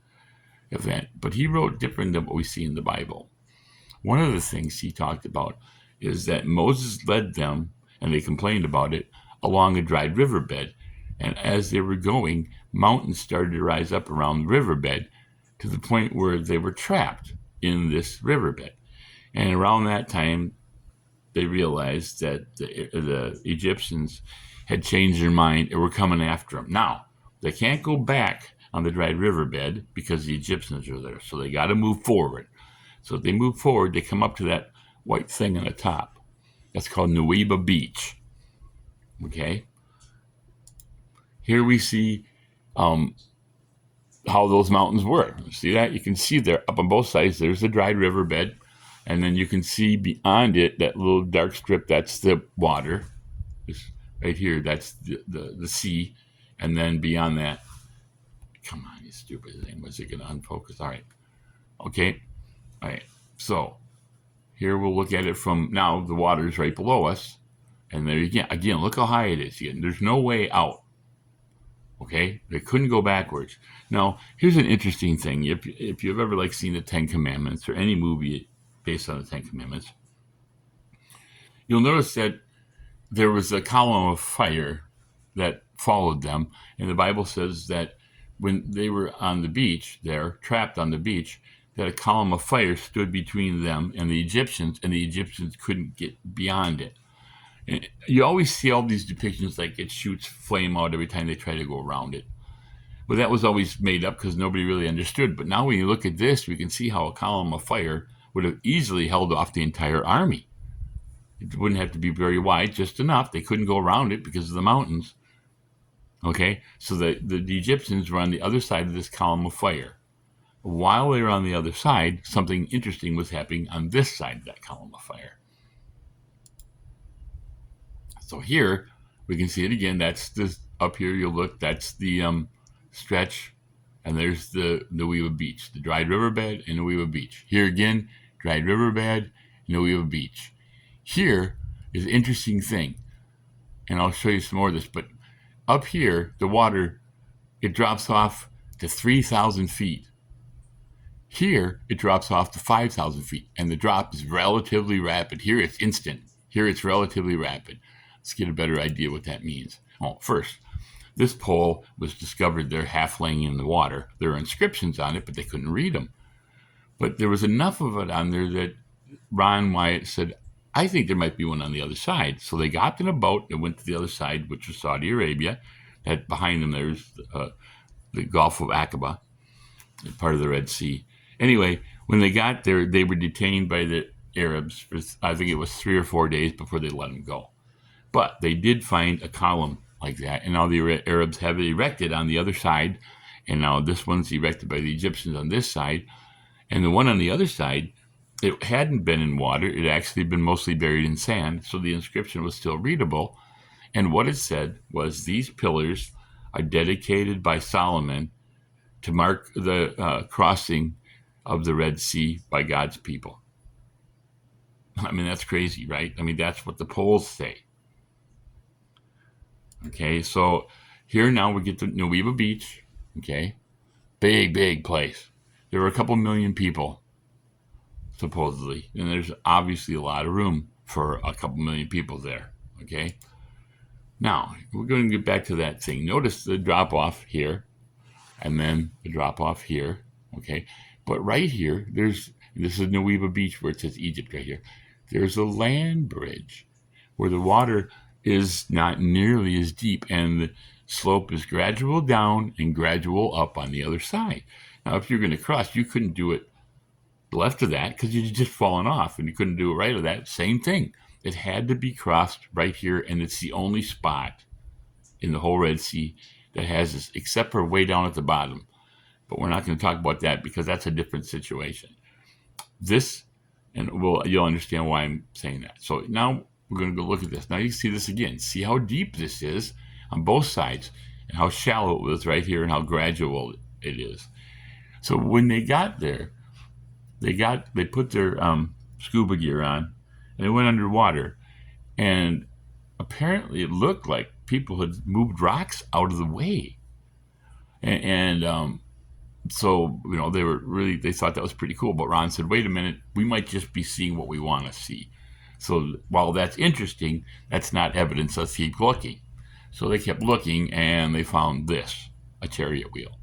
event, but he wrote different than what we see in the Bible. One of the things he talked about is that Moses led them, and they complained about it, along a dried riverbed. And as they were going, mountains started to rise up around the riverbed to the point where they were trapped in this riverbed. And around that time, they realized that the Egyptians had changed their mind and were coming after them. Now, they can't go back on the dried riverbed because the Egyptians are there. So they got to move forward. So if they move forward, they come up to that white thing on the top. That's called Nuweiba Beach. Okay? Here we see how those mountains were. See that? You can see there up on both sides, there's the dried riverbed. And then you can see beyond it, that little dark strip, that's the water. It's right here, that's the sea. And then beyond that, come on, you stupid thing. Was it going to unfocus? All right. Okay. All right. So here we'll look at it from now. The water is right below us. And there again, look how high it is. There's no way out. Okay, they couldn't go backwards. Now, here's an interesting thing. If you've ever seen the Ten Commandments or any movie based on the Ten Commandments, you'll notice that there was a column of fire that followed them. And the Bible says that when they were on the beach there, trapped on the beach, that a column of fire stood between them and the Egyptians couldn't get beyond it. And you always see all these depictions like it shoots flame out every time they try to go around it. But that was always made up because nobody really understood. But now when you look at this, we can see how a column of fire would have easily held off the entire army. It wouldn't have to be very wide, just enough. They couldn't go around it because of the mountains. Okay, so the Egyptians were on the other side of this column of fire. While they were on the other side, something interesting was happening on this side of that column of fire. So here, we can see it again. That's this up here, you'll look, that's the stretch, and there's the Nuweiba Beach, the dried riverbed and Nuweiba Beach. Here again, dried riverbed, Nuweiba Beach. Here is an interesting thing, and I'll show you some more of this, but up here, the water, it drops off to 3,000 feet. Here, it drops off to 5,000 feet, and the drop is relatively rapid. Here, it's instant. Here, it's relatively rapid. Let's get a better idea what that means. Oh, first, this pole was discovered there half laying in the water. There are inscriptions on it, but they couldn't read them. But there was enough of it on there that Ron Wyatt said, I think there might be one on the other side. So they got in a boat and went to the other side, which was Saudi Arabia. That behind them, there's the Gulf of Aqaba, part of the Red Sea. Anyway, when they got there, they were detained by the Arabs for, I think it was 3 or 4 days before they let them go. But they did find a column like that, and now the Arabs have it erected on the other side, and now this one's erected by the Egyptians on this side, and the one on the other side, it hadn't been in water. It actually been mostly buried in sand, so the inscription was still readable, and what it said was, these pillars are dedicated by Solomon to mark the crossing of the Red Sea by God's people. I mean, that's crazy, right? I mean, that's what the polls say. Okay, so here now we get to Nuweiba Beach, okay? Big place. There were a couple million people, supposedly, and there's obviously a lot of room for a couple million people there, okay? Now, we're going to get back to that thing. Notice the drop-off here, and then the drop-off here, okay? But right here, this is Nuweiba Beach where it says Egypt right here. There's a land bridge where the water is not nearly as deep and the slope is gradual down and gradual up on the other side. Now, if you're going to cross, you couldn't do it left of that because you'd just fallen off, and you couldn't do it right of that. Same thing. It had to be crossed right here, and it's the only spot in the whole Red Sea that has this, except for way down at the bottom. But we're not going to talk about that because that's a different situation. This, and you'll understand why I'm saying that. So now we're going to go look at this. Now you see this again. See how deep this is on both sides and how shallow it is right here and how gradual it is. So when they got there, they put their scuba gear on and they went underwater. And apparently it looked like people had moved rocks out of the way. So, they thought that was pretty cool. But Ron said, wait a minute, we might just be seeing what we want to see. So while that's interesting, that's not evidence. Let's keep looking. So they kept looking and they found this, a chariot wheel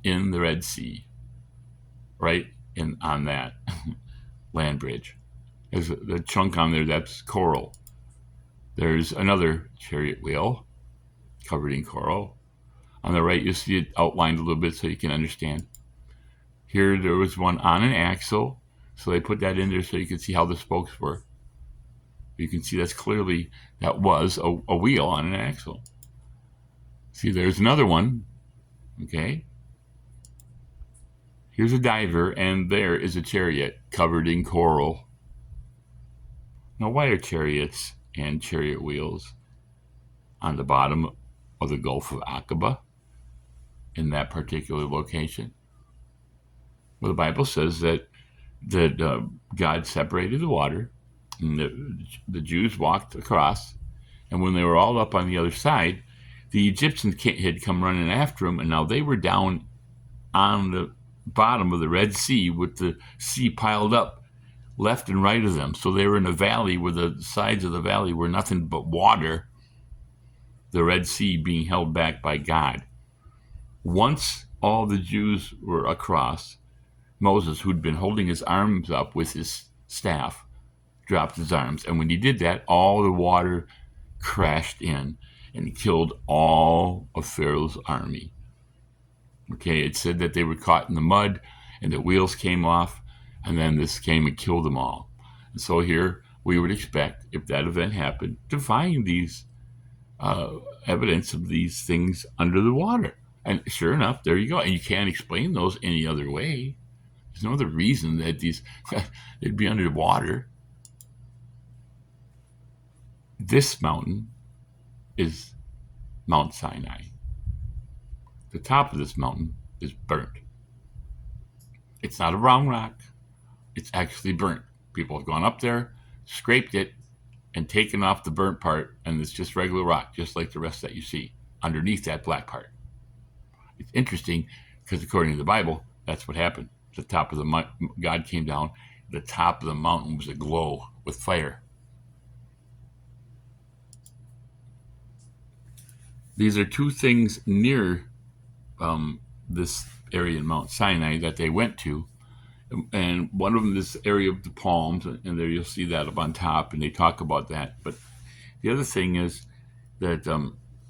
in the Red Sea, right on that land bridge. There's a chunk on there that's coral. There's another chariot wheel covered in coral. On the right, you'll see it outlined a little bit so you can understand. Here, there was one on an axle, so they put that in there so you can see how the spokes were. You can see that was a wheel on an axle. See, there's another one, okay? Here's a diver, and there is a chariot covered in coral. Now, why are chariots and chariot wheels on the bottom of the Gulf of Aqaba in that particular location? Well, the Bible says that God separated the water, and the Jews walked across, and when they were all up on the other side, the Egyptians had come running after them, and now they were down on the bottom of the Red Sea with the sea piled up left and right of them. So they were in a valley where the sides of the valley were nothing but water, the Red Sea being held back by God. Once all the Jews were across, Moses, who'd been holding his arms up with his staff, dropped his arms. And when he did that, all the water crashed in and killed all of Pharaoh's army. Okay, it said that they were caught in the mud and the wheels came off, and then this came and killed them all. And so here we would expect, if that event happened, to find these evidence of these things under the water. And sure enough, there you go. And you can't explain those any other way. There's no other reason that they'd be underwater. This mountain is Mount Sinai. The top of this mountain is burnt. It's not a round rock. It's actually burnt. People have gone up there, scraped it, and taken off the burnt part, and it's just regular rock, just like the rest that you see underneath that black part. It's interesting because according to the Bible, that's what happened. The top of the God came down. The top of the mountain was aglow with fire. These are two things near this area in Mount Sinai that they went to. And one of them is the area of the palms, and there you'll see that up on top, and they talk about that. But the other thing is that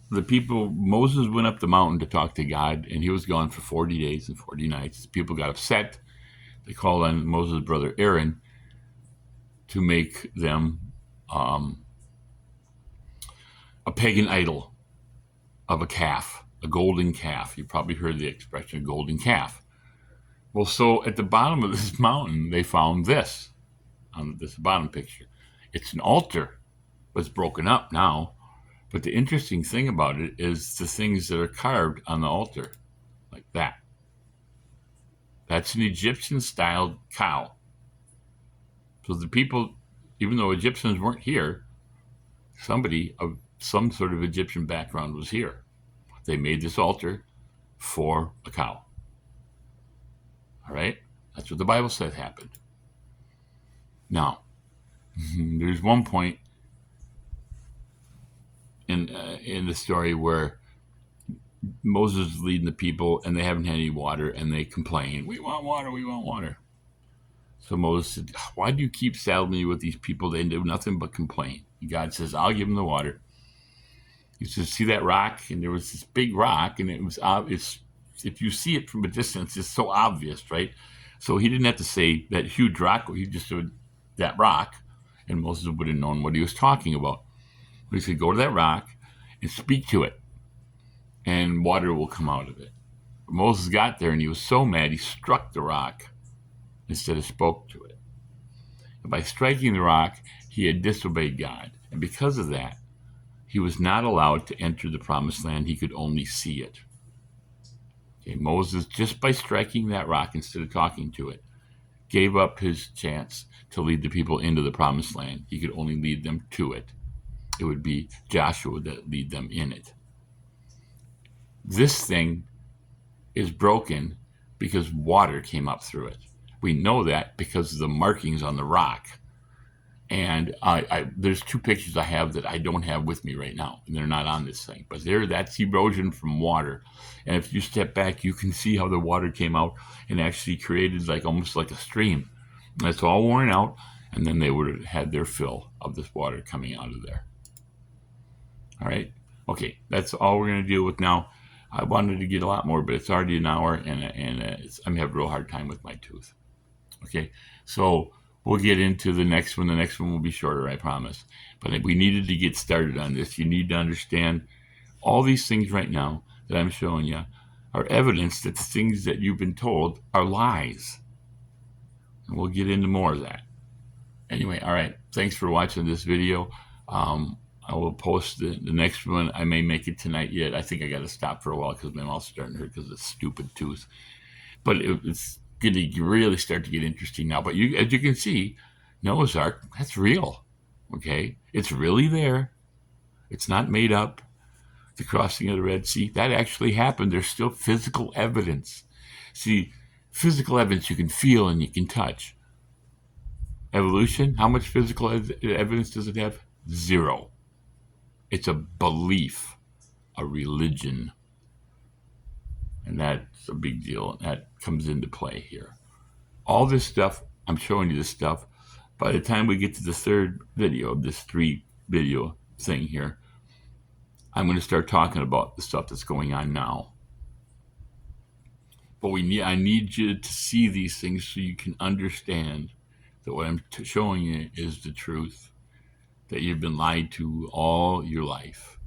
Moses went up the mountain to talk to God, and he was gone for 40 days and 40 nights. The people got upset. They called on Moses' brother Aaron to make them a pagan idol of a calf, a golden calf. You probably heard the expression golden calf. Well, so at the bottom of this mountain, they found this on this bottom picture. It's an altar, but it's broken up now. But the interesting thing about it is the things that are carved on the altar, like that. That's an Egyptian-styled cow. So the people, even though Egyptians weren't here, somebody of some sort of Egyptian background was here. They made this altar for a cow. All right? That's what the Bible says happened. Now, there's one point in the story where Moses is leading the people, and they haven't had any water, and they complain, "We want water, we want water." So Moses said, "Why do you keep saddling me with these people? They do nothing but complain." And God says, "I'll give them the water." He says, "See that rock?" And there was this big rock, and it was obvious. If you see it from a distance, it's so obvious, right? So he didn't have to say that huge rock. He just said that rock, and Moses would have known what he was talking about. He said, "Go to that rock and speak to it, and water will come out of it." But Moses got there, and he was so mad, he struck the rock instead of spoke to it. And by striking the rock, he had disobeyed God. And because of that, he was not allowed to enter the promised land. He could only see it. Okay, Moses, just by striking that rock instead of talking to it, gave up his chance to lead the people into the promised land. He could only lead them to it. It would be Joshua that lead them in it. This thing is broken because water came up through it. We know that because of the markings on the rock. And there's two pictures I have that I don't have with me right now, and they're not on this thing. But that's erosion from water. And if you step back, you can see how the water came out and actually created almost like a stream. And it's all worn out, and then they would have had their fill of this water coming out of there. All right? Okay, that's all we're going to deal with now. I wanted to get a lot more, but it's already an hour, and I'm having a real hard time with my tooth. Okay, so we'll get into the next one. The next one will be shorter, I promise. But we needed to get started on this. You need to understand all these things right now that I'm showing you are evidence that the things that you've been told are lies. And we'll get into more of that. Anyway, all right. Thanks for watching this video. I will post the next one. I may make it tonight yet. I think I got to stop for a while because my mouth's starting to hurt because of this stupid tooth. But it's going to really start to get interesting now. But as you can see, Noah's Ark, that's real. Okay? It's really there. It's not made up. The crossing of the Red Sea, that actually happened. There's still physical evidence. See, physical evidence you can feel and you can touch. Evolution, how much physical evidence does it have? Zero. It's a belief, a religion. And that's a big deal. That comes into play here. All this stuff, I'm showing you this stuff. By the time we get to the third video, this 3-video thing here, I'm going to start talking about the stuff that's going on now. But I need you to see these things so you can understand that what I'm showing you is the truth, that you've been lied to all your life.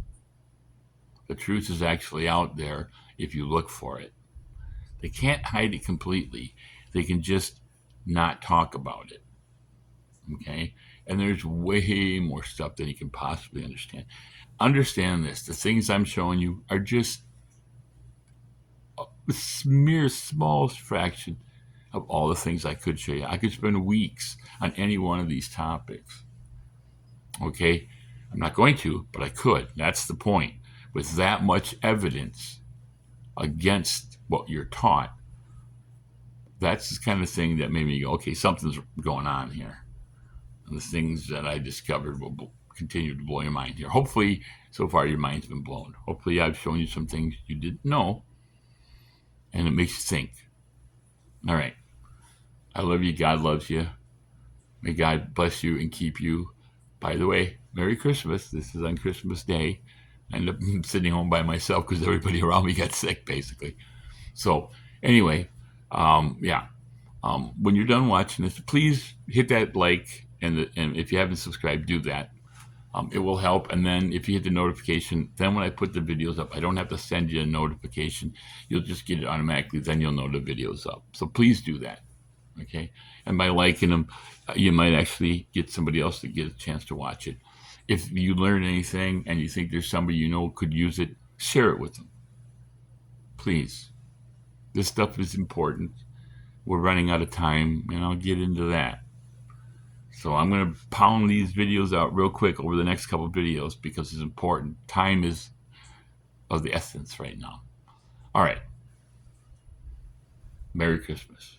The truth is actually out there if you look for it. They can't hide it completely. They can just not talk about it. Okay? And there's way more stuff than you can possibly understand. Understand this. The things I'm showing you are just a mere small fraction of all the things I could show you. I could spend weeks on any one of these topics. Okay? I'm not going to, but I could. That's the point. With that much evidence against what you're taught, that's the kind of thing that made me go, okay, something's going on here. And the things that I discovered will continue to blow your mind here. Hopefully, so far your mind's been blown. Hopefully I've shown you some things you didn't know, and it makes you think. All right. I love you. God loves you. May God bless you and keep you. By the way, Merry Christmas. This is on Christmas Day. I ended up sitting home by myself because everybody around me got sick, basically. So anyway, when you're done watching this, please hit that like, and if you haven't subscribed, do that. It will help. And then if you hit the notification, then when I put the videos up, I don't have to send you a notification. You'll just get it automatically. Then you'll know the video's up. So please do that. Okay. And by liking them, you might actually get somebody else to get a chance to watch it. If you learn anything and you think there's somebody you know could use it, share it with them. Please. This stuff is important. We're running out of time, and I'll get into that. So I'm going to pound these videos out real quick over the next couple of videos because it's important. Time is of the essence right now. All right. Merry Christmas.